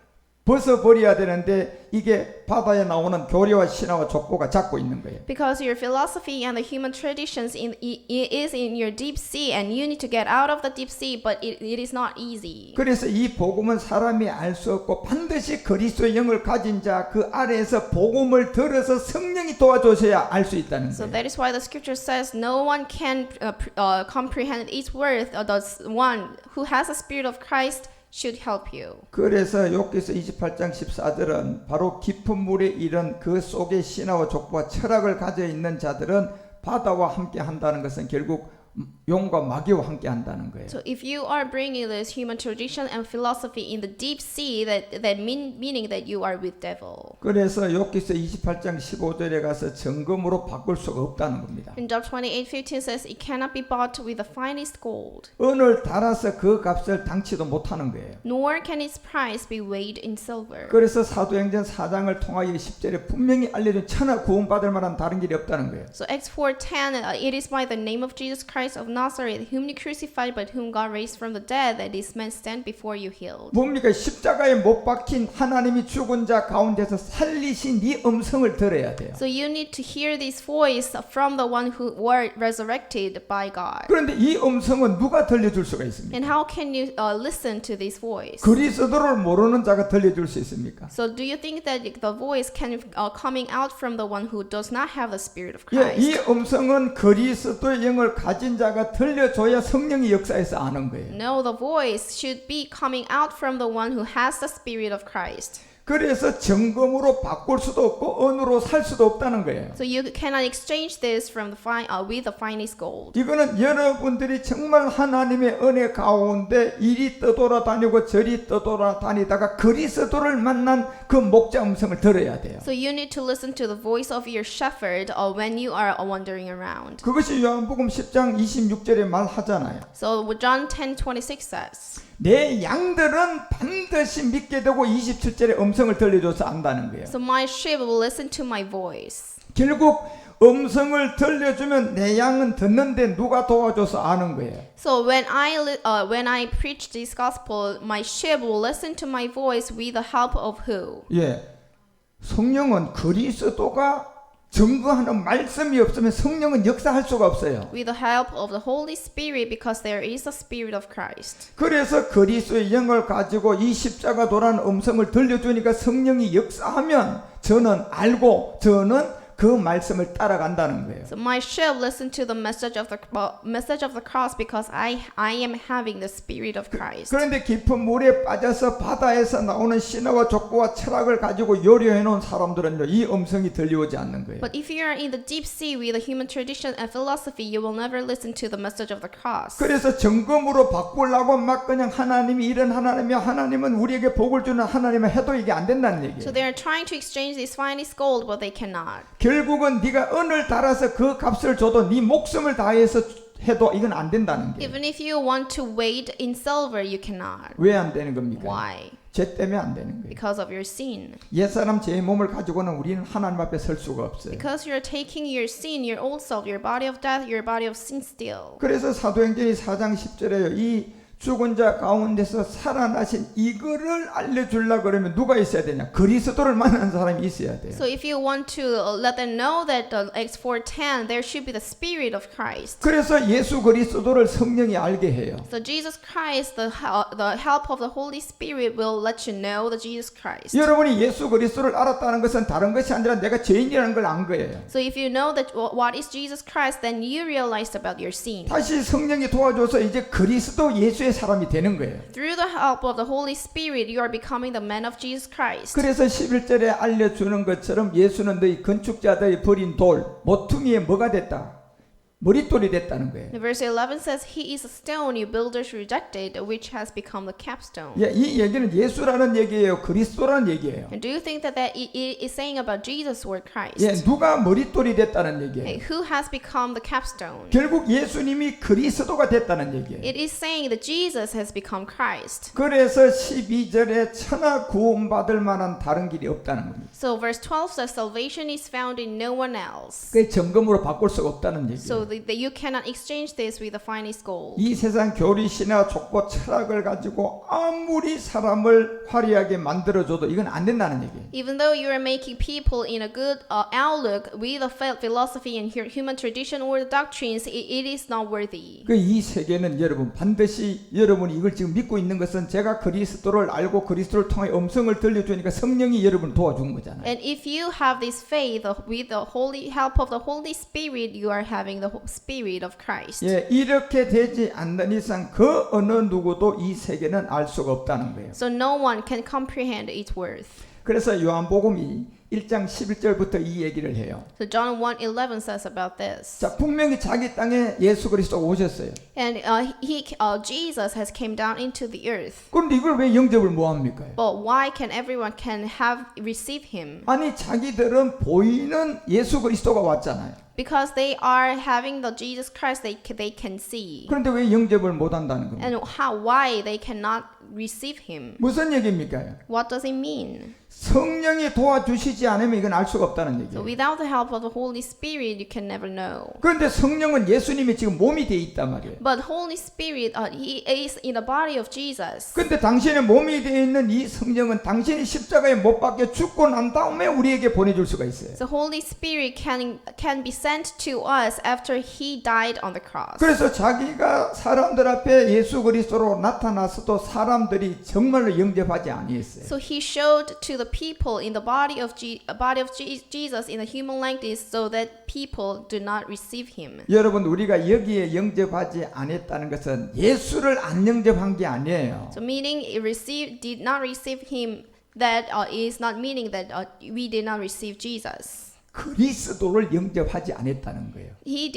벗어버려야 되는데 이게 바다에 나오는 교리와 신화와 족보가 잡고 있는 거예요. Because your philosophy and the human traditions is in your deep sea, and you need to get out of the deep sea, but it is not easy. 그래서 이 복음은 사람이 알 수 없고 반드시 그리스도의 영을 가진 자 그 아래에서 복음을 들어서 성령이 도와주셔야 알 수 있다는 So 거예요. that is why the scripture says no one can comprehend its worth. The one who has the Spirit of Christ should help you. 그래서 욥기서 28장 14절은 바로 깊은 물에 이른 그 속에 신화와 족보와 철학을 가져 있는 자들은 바다와 함께 한다는 것은 결국 용과 마귀와 함께 한다는 거예요. So if you are bringing this human tradition and philosophy in the deep sea, meaning that you are with devil. 그래서 욥기서 28장 15절에 가서 정금으로 바꿀 수가 없다는 겁니다. In Job 28:15 says it cannot be bought with the finest gold, 은을 달아서 그 값을 당치도 못하는 거예요. nor can its price be weighed in silver. 그래서 사도행전 4장을 통하여 10절에 분명히 알려준 천하 구원받을 만한 다른 길이 없다는 거예요. So Acts 4:10, it is by the name of Jesus Christ of Nazareth, whom you crucified, but whom God raised from the dead, that this man stand before you healed. 뭡니까? 십자가에 못 박힌 하나님이 죽은 자 가운데서 살리신 이 음성을 들어야 돼요. So you need to hear this voice from the one who were resurrected by God. 그런데 이 음성은 누가 들려줄 수가 있습니까? And how can you listen to this voice? 그리스도를 모르는 자가 들려줄 수 있습니까? So do you think that the voice can coming out from the one who does not have the Spirit of 예, 이 Christ? 음성은 그리스도의 영을 가진 자가 들려줘야 성령이 역사해서 아는 거예요. No, the voice should be coming out from the one who has the Spirit of Christ. 그래서 정금으로 바꿀 수도 없고 은으로 살 수도 없다는 거예요. So you cannot exchange this from with the finest gold. 이거는 여러분들이 정말 하나님의 은혜 가운데 이리 떠돌아다니고 저리 떠돌아다니다가 그리스도를 만난 그 목자 음성을 들어야 돼요. So you need to listen to the voice of your shepherd when you are wandering around. 그것이 요한복음 10장 26절에 말하잖아요. So what John 10:26 says. 내 양들은 반드시 믿게 되고 27절에 음성을 들려줘서 안다는 거예요. So my sheep will listen to my voice. 결국 음성을 들려주면 내 양은 듣는데 누가 도와줘서 아는 거예요. So when I preach this gospel, my sheep will listen to my voice with the help of who? 예, 성령은 그리스도가 증거하는 말씀이 없으면 성령은 역사할 수가 없어요. With the help of the Holy Spirit, because there is the Spirit of Christ. 그래서 그리스도의 영을 가지고 이 십자가 도라는 음성을 들려주니까 성령이 역사하면 저는 알고 저는 그 말씀을 따라간다는 거예요. So my sheep listen to the message of the cross, because I am having the Spirit of Christ. 그런데 깊은 물에 빠져서 바다에서 나오는 신화와 족보와 철학을 가지고 요리해 놓은 사람들은요, 이 음성이 들려오지 않는 거예요. But if you are in the deep sea with the human tradition and philosophy, you will never listen to the message of the cross. 그래서 정금으로 바꾸려고 막 그냥 하나님이 이런 하나님이야, 하나님은 우리에게 복을 주는 하나님을 해도 이게 안 된다는 얘기예요. So they are trying to exchange this finest gold, but they cannot. 결국은 네가 은을 달아서 그 값을 줘도 네 목숨을 다해서 해도 이건 안 된다는 거예요. Even if you want to wait in silver, you cannot. 왜 안 되는 겁니까? Why? 죄 때문에 안 되는 거예요. Because of your sin. 옛사람 제 몸을 가지고는 우리는 하나님 앞에 설 수가 없어요. Because you're taking your sin, your old self, your body of death, your body of sin still. 그래서 사도행전이 4장 10절에요. 이 죽은 자 가운데서 살아나신 이거를 알려주려고 그러면 누가 있어야 되냐? 그리스도를 만난 사람이 있어야 돼요. So if you want to let them know that Acts 4:10, there should be the Spirit of Christ. 그래서 예수 그리스도를 성령이 알게 해요. So Jesus Christ, the help of the Holy Spirit will let you know the Jesus Christ. 여러분이 예수 그리스도를 알았다는 것은 다른 것이 아니라 내가 죄인이라는 걸 안 거예요. So if you know that what is Jesus Christ, then you realized about your sin. 다시 성령이 도와줘서 이제 그리스도 예수의 사람이 되는 거예요. Through the help of the Holy Spirit, you are becoming the man of Jesus Christ. 그래서 11절에 알려주는 것처럼 예수는 너희 건축자들이 버린 돌, 모퉁이에 뭐가 됐다? 머릿돌이 됐다는 거예요. Verse 11 says, He is a stone you builders rejected, which has become the capstone. 예, 이 얘기는 예수라는 얘기예요. 그리스도라는 얘기예요. And do you think that it is saying about Jesus or Christ? 예, 누가 머릿돌이 됐다는 얘기예요. Hey, who has become the capstone? 결국 예수님이 그리스도가 됐다는 얘기예요. It is saying that Jesus has become Christ. 그래서 12절에 천하 구원받을 만한 다른 길이 없다는 겁니다. So verse 12 says, Salvation is found in no one else. 그게 점검으로 바꿀 수가 없다는 얘기예요. So that you cannot exchange this with the finest gold. 이 세상 교리, 신화, 족보, 철학을 가지고 아무리 사람을 화려하게 만들어줘도 이건 안 된다는 얘기예요. Even though you are making people in a good outlook with a philosophy and human tradition or the doctrines, it is not worthy. 이 세계는 여러분 반드시 여러분이 이걸 지금 믿고 있는 것은 제가 그리스도를 알고 그리스도를 통해 음성을 들려주니까 성령이 여러분을 도와준 거잖아요. And if you have this faith with the holy help of the Holy Spirit, you are having the Spirit of Christ. 예, 이렇게 되지 않는 이상 그 어느 누구도 이 세계는 알 수가 없다는 거예요. So no one can comprehend its worth. 그래서 요한복음이 1장 11절부터 이 얘기를 해요. So John 1:11 says about this. 자, 분명히 자기 땅에 예수 그리스도가 오셨어요. And Jesus has came down into the earth. 그런데 이걸 왜 영접을 못 합니까? But why can everyone can have receive him? 아니 자기들은 보이는 예수 그리스도가 왔잖아요. Because they are having the Jesus Christ they can see. 그런데 왜 영접을 못 한다는 겁니까? And why they cannot receive him? 무슨 얘기입니까? What does it mean? 성령이 도와주시지 않으면 이건 알 수가 없다는 So 얘기예요. without the help of the Holy Spirit, you can never know. 그런데 성령은 예수님이 지금 몸이 돼 있단 말이에요. But Holy Spirit, He is in the body of Jesus. 그런데 당신의 몸이 되어 있는 이 성령은 당신이 십자가에 못 박혀 죽고 난 다음에 우리에게 보내줄 수가 있어요. The Holy Spirit can be sent to us after He died on the cross. 그래서 자기가 사람들 앞에 예수 그리스도로 나타나서도 사람들이 정말로 영접하지 아니했어요. So He showed to the people in the body of Jesus in the human likeness, so that people do not receive Him. 여러분 우리가 여기에 영접하지 않았다는 것은 예수를 안 영접한 게 아니에요. So meaning did not receive Him. That is not meaning that we did not receive Jesus. 그리스도를 영접하지 않았다는 거예요. They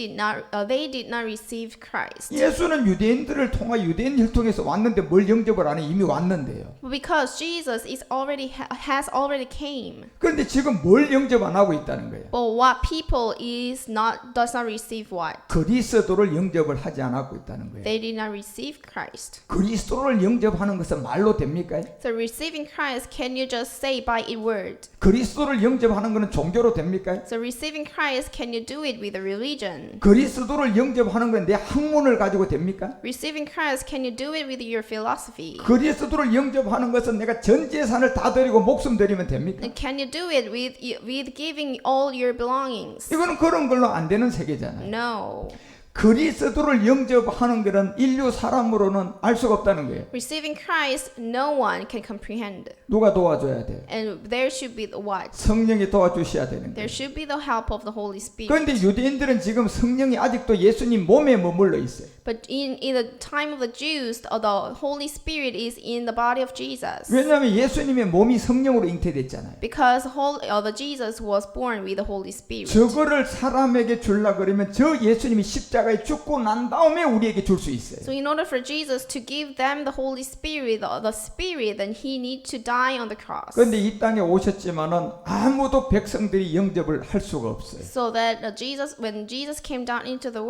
did not receive Christ. 예수는 유대인들을 통해 유대인 혈통에서 왔는데 뭘 영접을 안 해? 이미 왔는데요. Because Jesus has already came. 그런데 지금 뭘 영접 안 하고 있다는 거예요. But what people does not receive what? 그리스도를 영접을 하지 않고 있다는 거예요. They did not receive Christ. 그리스도를 영접하는 것은 말로 됩니까? So receiving Christ, can you just say by a word? 그리스도를 영접하는 것은 종교로 됩니까? So receiving Christ, can you do it with a religion? 그리스도를 영접하는 건 내 학문을 가지고 됩니까? Receiving Christ, can you do it with your philosophy? 그리스도를 영접하는 것은 내가 전 재산을 다 드리고 목숨 드리면 됩니까? And can you do it with giving all your belongings? 이거는 그런 걸로 안 되는 세계잖아요. No. 그리스도를 영접하는 것은 인류 사람으로는 알 수가 없다는 거예요. Receiving Christ, no one can comprehend. 누가 도와줘야 돼요? And there should be the what? 성령이 도와주셔야 되는 거예요. There should be the help of the Holy Spirit. 그런데 유대인들은 지금 성령이 아직도 예수님 몸에 머물러 있어요. But in the time of the Jews, the Holy Spirit is in the body of Jesus. 왜냐하면 예수님의 몸이 성령으로 잉태됐잖아요. Because the Jesus was born with the Holy Spirit. 저거를 사람에게 주려 그러면 저 예수님이 십자가에 죽고 난 다음에 우리에게 줄 수 있어요. So in order for Jesus to give them the Holy Spirit, the Spirit, then He needs to die on the cross. 그런데 이 땅에 오셨지만은 아무도 백성들이 영접을 할 수가 없어요. So that when Jesus came down into the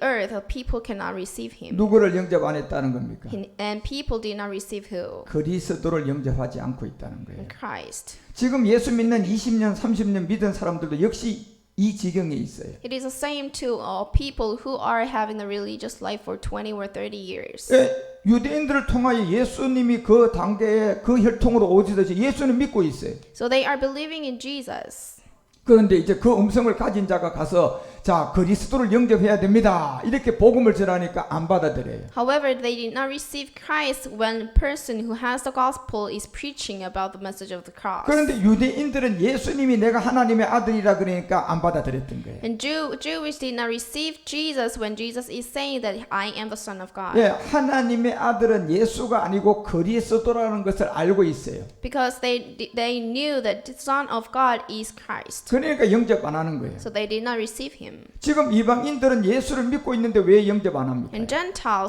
earth, people cannot receive Him. 누구를 영접 안 했다는 겁니까? And people did not receive who? 그리스도를 영접하지 않고 있다는 거예요. Christ. 지금 예수 믿는 20년, 30년 믿은 사람들도 역시 이 지경에 있어요. It is the same to people who are having a religious life for 20 or 30 years. 예, 유대인들을 통하여 예수님이 그 단계에 그 혈통으로 오시듯이 예수님 믿고 있어요. So they are believing in Jesus. 그런데 이제 그 음성을 가진 자가 가서 자 그리스도를 영접해야 됩니다. 이렇게 복음을 전하니까 안 받아들여요. However, they did not receive Christ when a person who has the gospel is preaching about the message of the cross. 그런데 유대인들은 예수님이 내가 하나님의 아들이라 그러니까 안 받아들였던 거예요. And Jewish did not receive Jesus when Jesus is saying that I am the Son of God. 예, 하나님의 아들은 예수가 아니고 그리스도라는 것을 알고 있어요. Because they knew that the Son of God is Christ. 그러니까 영접 안 하는 거예요. So they did not receive him. 지금 이방인들은 예수를 믿고 있는데 왜 영접 안 합니까? And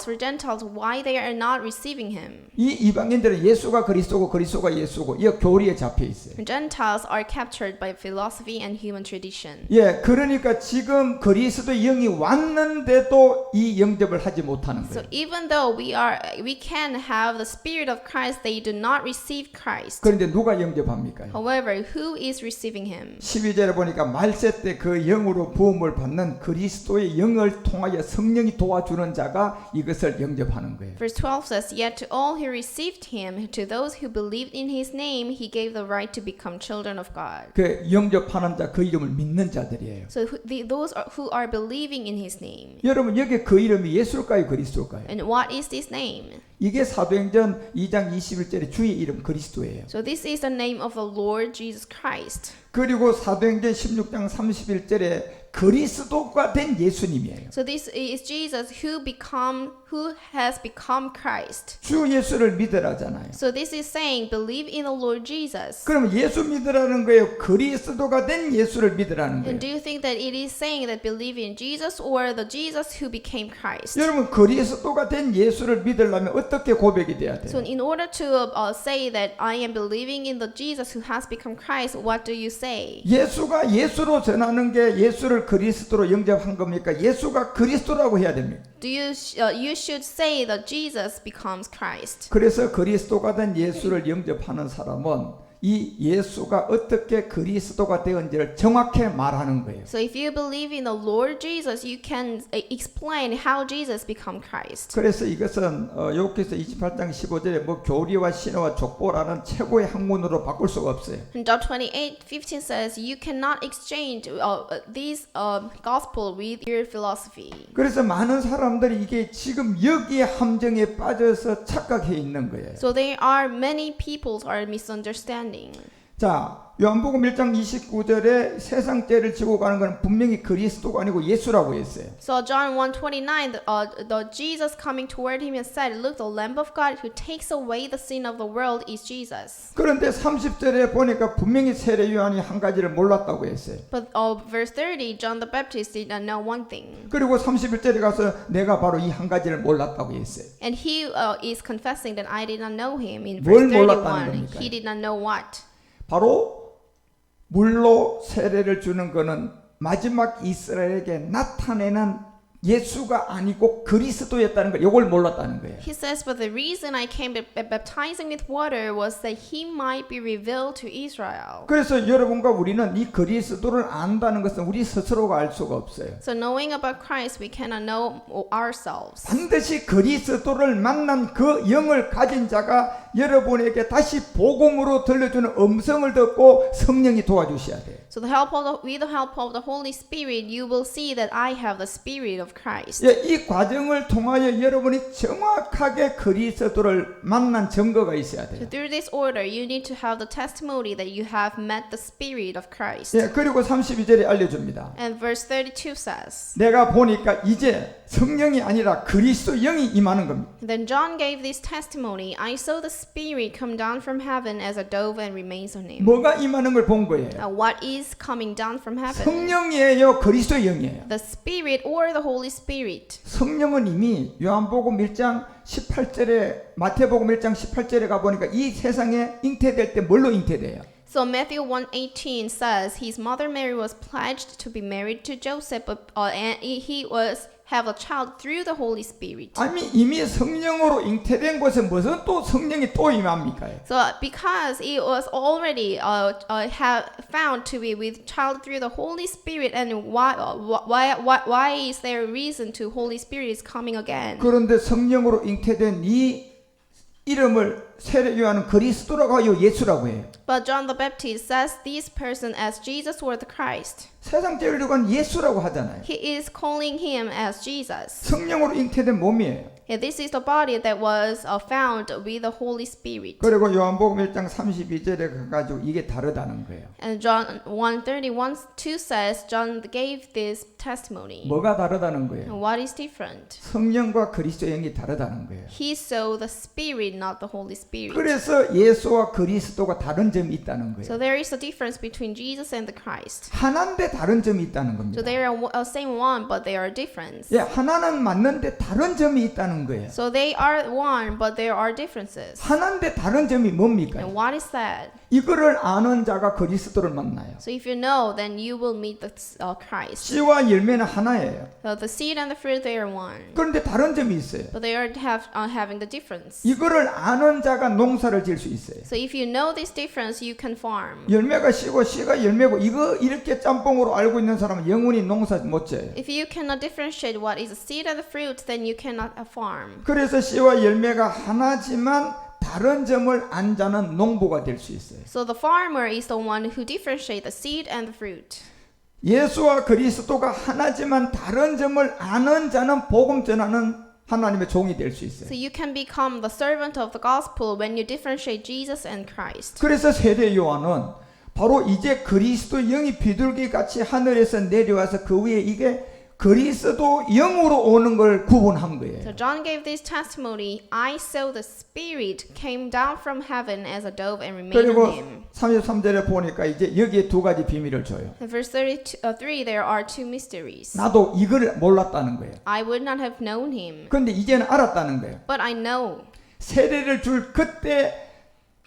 for Gentiles, why they are not receiving him? 이 이방인들은 예수가 그리스도고 그리스도가 예수고 이 교리에 잡혀 있어요. And Gentiles are captured by philosophy and human tradition. 예, 그러니까 지금 그리스도의 영이 왔는데도 이 영접을 하지 못하는 So 거예요. even though we can have the Spirit of Christ, they do not receive Christ. 그런데 누가 영접합니까? However, who is receiving him? 12절에 보니까 말세 때 그 영으로 부음을 받는 그리스도의 영을 통하여 성령이 도와주는 자가 이것을 영접하는 거예요. Verse 12 says, Yet to all who received him, to those who believed in his name, he gave the right to become children of God. 그 영접하는 자 그 이름을 믿는 자들이에요. So those who are believing in his name. 여러분 여기 그 이름이 예수일까요 그리스도일까요? And what is this name? 이게 사도행전 2장 21절의 주의 이름 그리스도예요. So this is the name of the Lord Jesus Christ. 그리고 사도행전 16장 31절에 그리스도가 된 예수님이에요. So this is Jesus who has become Christ. 주 예수를 믿으라잖아요. So this is saying believe in the Lord Jesus. 그러면 예수 믿으라는 거예요. 그리스도가 된 예수를 믿으라는 거예요. And do you think that it is saying that believe in Jesus or the Jesus who became Christ? 여러분 그리스도가 된 예수를 믿으려면 어떻게 고백이 돼야 So 돼요? in order to say that I am believing in the Jesus who has become Christ, what do you say? 예수가 예수로 전하는 게 예수를 그리스도로 영접한 겁니까? 예수가 그리스도라고 해야 됩니까? You should say that Jesus becomes Christ. 그래서 그리스도가 된 예수를 영접하는 사람은 이 예수가 어떻게 그리스도가 되었는지를 정확히 말하는 거예요. So if you believe in the Lord Jesus, you can explain how Jesus become Christ. 그래서 이것은 욥기서 28장 15절에 뭐 교리와 신화와 족보라는 최고의 학문으로 바꿀 수가 없어요. And Job 28:15 says you cannot exchange this gospel with your philosophy. 그래서 많은 사람들이 이게 지금 여기에 함정에 빠져서 착각해 있는 거예요. So there are many people are misunderstanding. 자, 요한복음 1장 29절에 세상 죄를 지고 가는 것은 분명히 그리스도가 아니고 예수라고 했어요. So John 1:29, the Jesus coming toward him and said, "Look, the Lamb of God who takes away the sin of the world is Jesus." 그런데 30절에 보니까 분명히 세례 요한이 한 가지를 몰랐다고 했어요. But verse 30, John the Baptist did not know one thing, 그리고 31절에 가서 내가 바로 이 한 가지를 몰랐다고 했어요. and he is confessing that I did not know him. In 뭘 verse 몰랐다는 31, 겁니까? he did not know what. 바로 물로 세례를 주는 것은 마지막 이스라엘에게 나타내는 예수가 아니고 그리스도였다는 거, 이걸 몰랐다는 거예요. He says, but the reason I came baptizing with water was that he might be revealed to Israel. 그래서 여러분과 우리는 이 그리스도를 안다는 것은 우리 스스로가 알 수가 없어요. So knowing about Christ, we cannot know ourselves. 반드시 그리스도를 만난 그 영을 가진 자가 여러분에게 다시 복음으로 들려주는 음성을 듣고 성령이 도와주셔야 돼요. So with the help of the Holy Spirit, you will see that I have the Spirit of Christ. 예, 이 과정을 통하여 여러분이 정확하게 그리스도를 만난 증거가 있어야 So 돼요. through this order, you need to have the testimony that you have met the Spirit of Christ. 예, 그리고 32절에 알려줍니다. And verse 32 says, 내가 보니까 이제 성령이 아니라 그리스도 영이 임하는 겁니다. Then John gave this testimony, I saw the Spirit come down from heaven as a dove and remains on him. 뭐가 임하는 걸 본 거예요? What is coming down from heaven? 성령이에요, 그리스도 영이에요. The Spirit or the Holy Spirit. 성령은 이미 요한복음 1장 18절에 마태복음 1장 18절에 가보니까 이 세상에 잉태될 때 뭘로 잉태돼요? So Matthew 1:18 says his mother Mary was pledged to be married to Joseph, and he was have a child through the Holy Spirit. 아니 이미 성령으로 잉태된 곳에 무슨 또 성령이 또 임합니까? So because it was already have found to be with child through the Holy Spirit, and why is there a reason to Holy Spirit is coming again? 그런데 성령으로 잉태된 이 이름을 세례요한은 그리스도라고 하여 예수라고 해요. But John the Baptist says this person as Jesus or the Christ. 세상 제일요한 예수라고 하잖아요. He is calling him as Jesus. 성령으로 잉태된 몸이에요. And this is the body that was found with the Holy Spirit. 그리고 요한복음 1장 32절에 가가지고 이게 다르다는 거예요. And John 1:31-2 says John gave this testimony. 뭐가 다르다는 거예요? And what is different? 성령과 그리스도의 영이 다르다는 거예요. He saw the Spirit, not the Holy Spirit. 그래서 예수와 그리스도가 다른 점이 있다는 So 거예요. there is a difference between Jesus and the Christ. 하나인데 다른 점이 있다는 So 겁니다. they are same one, but they are different. 예, 하나는 맞는데 다른 점이 있다는 거예요. So they are one, but there are differences. 하나인데 다른 점이 뭡니까? And what is that? 이거를 아는 자가 그리스도를 만나요. So if you know, then you will meet the Christ. 씨와 열매는 하나예요. So the seed and the fruit, they are one. 그런데 다른 점이 있어요. But they are having the difference. 이거를 아는 자가 농사를 지을 수 있어요. So if you know this difference, you can farm. 열매가 씨고 씨가 열매고 이거 이렇게 짬뽕으로 알고 있는 사람은 영원히 농사 못 지어요. If you cannot differentiate what is a seed and the fruit, then you cannot farm. 그래서 씨와 열매가 하나지만 다른 점을 안 자는 농부가 될 수 있어요. So the farmer is the one who differentiates the seed and the fruit. 예수와 그리스도가 하나지만 다른 점을 아는 자는 복음 전하는 하나님의 종이 될 수 있어요. So you can become the servant of the gospel when you differentiate Jesus and Christ. 그래서 세례 요한은 바로 이제 그리스도 영이 비둘기 같이 하늘에서 내려와서 그 위에 이게 그리스도 영으로 오는 걸 구분한 거예요. So John gave this testimony, I saw the Spirit came down from heaven as a dove and remained 그리고 on him. 33절에 보니까 이제 여기에 두 가지 비밀을 줘요. In verse 33, there are two mysteries. 나도 이걸 몰랐다는 거예요. I would not have known him, 근데 이제는 알았다는 거예요. but I know. 세례를 줄 그때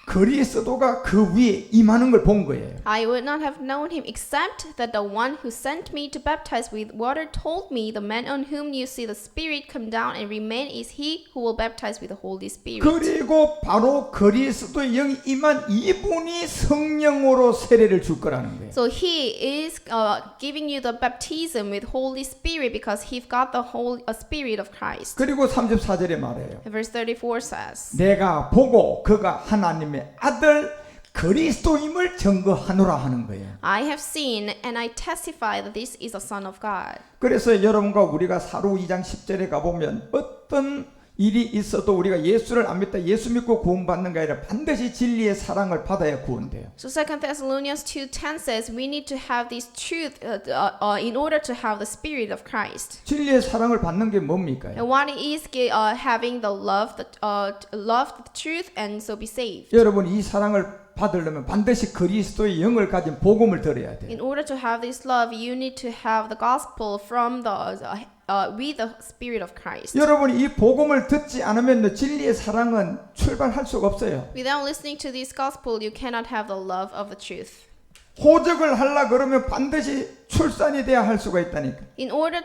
그리스도가 그 위에 임하는 걸 본 거예요. I would not have known him except that the one who sent me to baptize with water told me, the man on whom you see the Spirit come down and remain is he who will baptize with the Holy Spirit. 그리고 바로 그리스도의 영이 임한 이분이 성령으로 세례를 줄 거라는 거예요. So he is giving you the baptism with Holy Spirit because he got the whole Spirit of Christ. 그리고 34절에 말해요. And verse 34 says, 내가 보고 그가 하나님의 아들 그리스도임을 증거하노라 하는 거예요. I have seen and I testify that this is the Son of God. 그래서 여러분과 우리가 사도 2장 10절에 가보면 어떤 일이 있어도 우리가 예수를 안 믿다 예수 믿고 구원받는 게 아니라 반드시 진리의 사랑을 받아야 구원돼요. So 2 Thessalonians 2:10 says we need to have this truth in order to have the Spirit of Christ. 진리의 사랑을 받는 게 뭡니까? And what is having the love, the truth, and so be saved. 여러분 이 사랑을 받으려면 반드시 그리스도의 영을 가진 복음을 들어야 돼요. In order to have this love, you need to have the gospel from with the Spirit of Christ. 여러분이 이 복음을 듣지 않으면 진리의 사랑은 출발할 수가 없어요. Without listening to this gospel, you cannot have the love of the truth. 호적을 하려 그러면 반드시 출산이 돼야 할 수가 있다니까. In order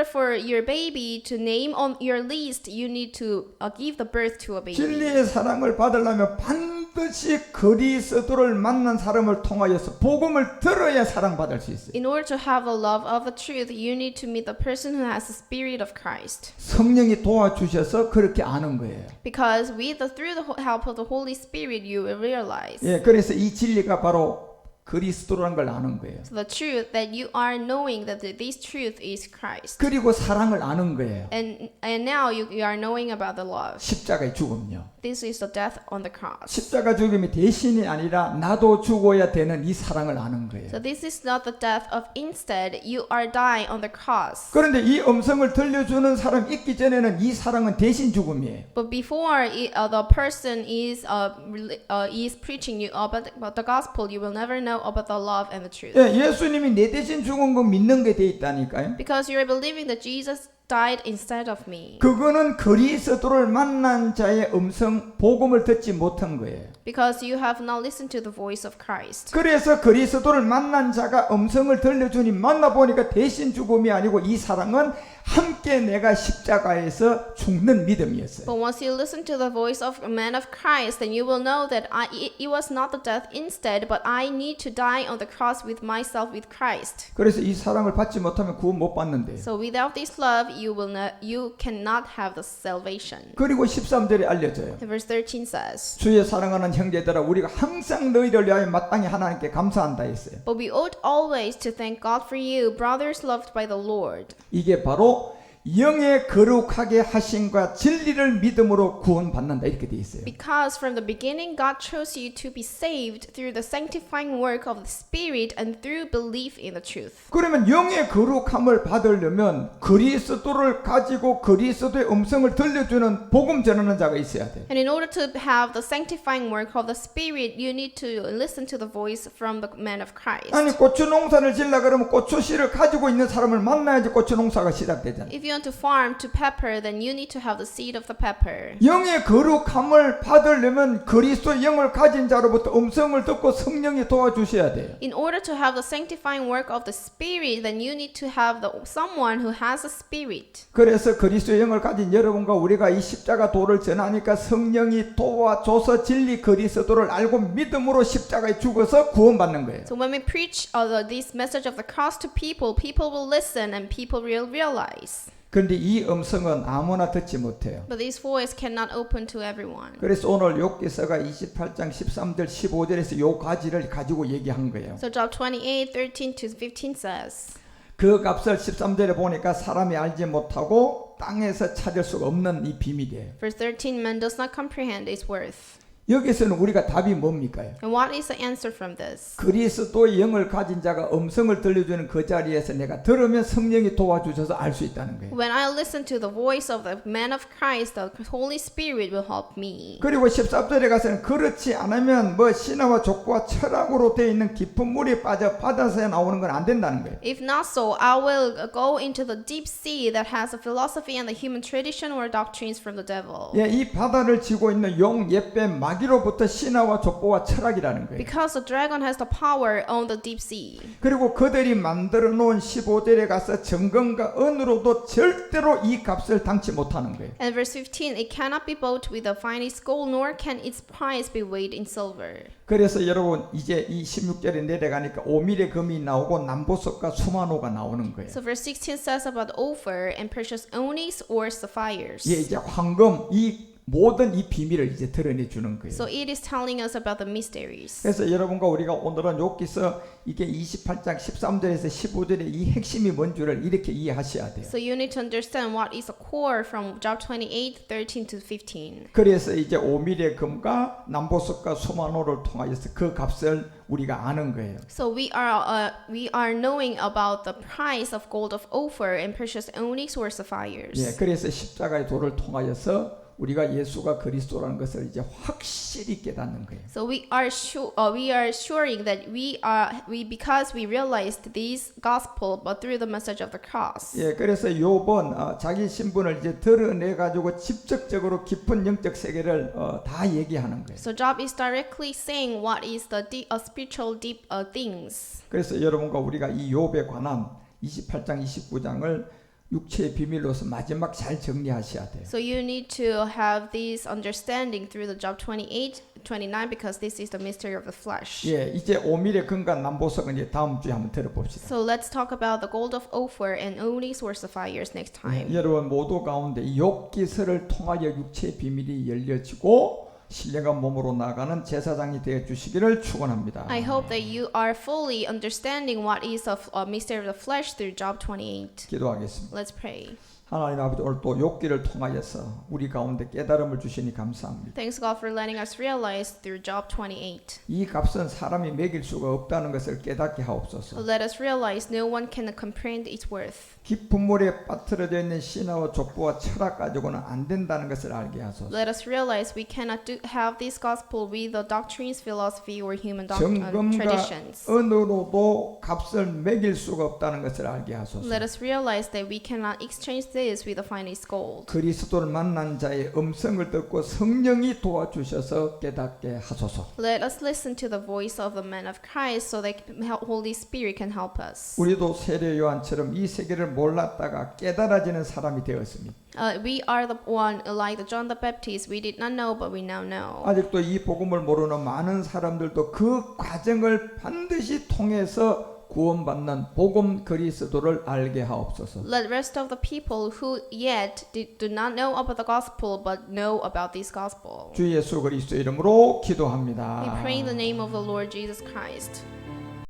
for your baby to name on your list, you need to give the birth to a baby. 진리의 사랑을 받으려면 반드시 그리스도를 만난 사람을 통하여서 복음을 들어야 사랑받을 수 있어요. In order to have the love of the truth, you need to meet the person who has the Spirit of Christ. 성령이 도와주셔서 그렇게 아는 거예요. Because through the help of the Holy Spirit, you will realize. 예, 그래서 이 진리가 바로 그리스도라는 걸 아는 거예요. So the truth that you are knowing that this truth is Christ. 그리고 사랑을 아는 거예요. And now you are knowing about the love. 십자가의 죽음요. This is the death on the cross. 십자가 죽음이 대신이 아니라 나도 죽어야 되는 이 사랑을 아는 거예요. So this is not the death of instead you are dying on the cross. 그런데 이 음성을 들려주는 사람 있기 전에는 이 사랑은 대신 죽음이에요. But before the person is preaching you about the gospel, you will never know about the love and the truth. 예, 예수님이 내 대신 죽은 거 믿는 게 돼 있다니까요. Because you are believing that Jesus died instead of me. 그거는 그리스도를 만난 자의 음성 복음을 듣지 못한 거예요. because you have not listened to the voice of Christ. 그래서 그리스도를 만난 자가 음성을 들려주니 만나보니까 대신 죽음이 아니고 이 사랑은 함께 내가 십자가에서 죽는 믿음이었어요. But once you listen to the voice of a man of Christ, then you will know that it was not the death instead, but I need to die on the cross with myself with Christ. 그래서 이 사랑을 받지 못하면 구원 못 받는데. So without this love, you cannot have the salvation. 그리고 13절에 알려져요. And verse 13 says, 주의 사랑하는 형제들아 우리가 항상 너희를 위하여 마땅히 하나님께 감사한다 했어요. But we ought always to thank God for you, brothers loved by the Lord. 이게 바로 영의 거룩하게 하심과 진리를 믿음으로 구원받는다 이렇게 돼 있어요. Because from the beginning God chose you to be saved through the sanctifying work of the Spirit and through belief in the truth. 그러면 영의 거룩함을 받으려면 그리스도를 가지고 그리스도의 음성을 들려주는 복음 전하는 자가 있어야 돼. And in order to have the sanctifying work of the Spirit, you need to listen to the voice from the man of Christ. 아니 고추 농사를 지으려 그러면 고추 씨를 가지고 있는 사람을 만나야지 고추 농사가 시작되잖아. If you want to farm to pepper, then you need to have the seed of the pepper. 영의 거룩함을 받으려면 그리스도의 영을 가진 자로부터 음성을 듣고 성령이 도와주셔야 돼요. In order to have the sanctifying work of the Spirit, then you need to have someone who has a Spirit. 그래서 그리스도의 영을 가진 여러분과 우리가 이 십자가 도를 전하니까 성령이 도와줘서 진리 그리스도를 알고 믿음으로 십자가에 죽어서 구원받는 거예요. So when we preach this message of the cross to people, people will listen and people will realize. 그런데 이 음성은 아무나 듣지 못해요. But this voice cannot open to everyone. 그래서 오늘 욥기서가 28장 13절 15절에서 요 가지를 가지고 얘기한 거예요. So Job 28, 13 to 15 says, 그 값을 13절에 보니까 사람이 알지 못하고 땅에서 찾을 수가 없는 이 비밀이에요. verse 13, man does not comprehend its worth. 여기서는 우리가 답이 뭡니까? And what is the answer from this? 그리스도의 영을 가진 자가 음성을 들려주는 그 자리에서 내가 들으면 성령이 도와주셔서 알 수 있다는 거예요. When I listen to the voice of the man of Christ, the Holy Spirit will help me. 그리고 14절에 가서는 그렇지 않으면 뭐 신화와 족보와 철학으로 되어 있는 깊은 물에 빠져 바다에 나오는 건 안 된다는 거예요. If not so, I will go into the deep sea that has a philosophy and the human tradition or doctrines from the devil. 예, 이 바다를 지고 있는 용, 예뱀, 마귀로부터 신화와 족보와 철학이라는 거예요. Because the dragon has the power on the deep sea. 그리고 그들이 만들어 놓은 15절에 가서 정금과 은으로도 절대로 이 값을 당치 못하는 거예요. And verse 15, it cannot be bought with the finest gold, nor can its price be weighed in silver. 그래서 여러분 이제 이 16절에 내려가니까 오밀의 금이 나오고 남보석과 수마노가 나오는 거예요. So verse 16 says about ophir and precious onyx or sapphires. 예, 이제 황금 이 모든 이 비밀을 이제 드러내 주는 거예요. So it is telling us about the mysteries. 그래서 여러분과 우리가 오늘은 욥기서 이게 28장 13절에서 15절의 이 핵심이 뭔 줄을 이렇게 이해하셔야 돼요. So you need to understand what is the core from Job 28, 13 to 15. 그래서 이제 오밀의 금과 남보석과 수마노를 통하여서 그 값을 우리가 아는 거예요. So we are knowing about the price of gold of ophir and precious onyx or sapphires. 예, 그래서 십자가의 도를 통하여서 우리가 예수가 그리스도라는 것을 이제 확실히 깨닫는 거예요. So we are assuring that because we realized this gospel, but through the message of the cross. 예, 그래서 욥은 자기 신분을 이제 드러내 가지고 직접적으로 깊은 영적 세계를 다 얘기하는 거예요. So Job is directly saying what is the spiritual deep things. 그래서 여러분과 우리가 이 욥에 관한 28장 29장을 육체의 비밀로서 마지막 잘 정리하셔야 돼요. So you need to have this understanding through the Job 28, 29 because this is the mystery of the flesh. 예, 이제 오밀의 금과 남보석은 이제 다음 주에 한번 들어봅시다. So let's talk about the gold of ophir and onyx or sapphires next time. 여러분 모두 가운데 이 욥기서를 통하여 육체의 비밀이 열려지고 신령한 몸으로 나가는 제사장이 되어 주시기를 축원합니다. I hope that you are fully understanding what is a mystery of the flesh through Job 28. 기도하겠습니다. Let's pray. 하나님 아버지 오늘 또 욥기를 통하여서 우리 가운데 깨달음을 주시니 감사합니다. Thanks God for letting us realize through Job 28. 이 값은 사람이 매길 수가 없다는 것을 깨닫게 하옵소서. Let us realize no one can comprehend its worth. 깊은 물에 빠뜨려져 있는 신화와 족보와 철학 가지고는 안 된다는 것을 알게 하소서. Let us realize we cannot have this gospel with the doctrines, philosophy, or human 정금과 traditions. 은으로도 값을 매길 수가 없다는 것을 알게 하소서. Let us realize that we cannot exchange this with the finest gold. 그리스도를 만난 자의 음성을 듣고 성령이 도와주셔서 깨닫게 하소서. Let us listen to the voice of the man of Christ so that Holy Spirit can help us. 우리도 세례 요한처럼 이 세계를 몰랐다가 깨달아지는 사람이 되었습니다. We are the one like the John the Baptist. We did not know, but we now know. 아직도 이 복음을 모르는 많은 사람들도 그 과정을 반드시 통해서 구원받는 복음 그리스도를 알게 하옵소서. Let the rest of the people who yet do not know about the gospel but know about this gospel. 주 예수 그리스도 이름으로 기도합니다. We pray in the name of the Lord Jesus Christ.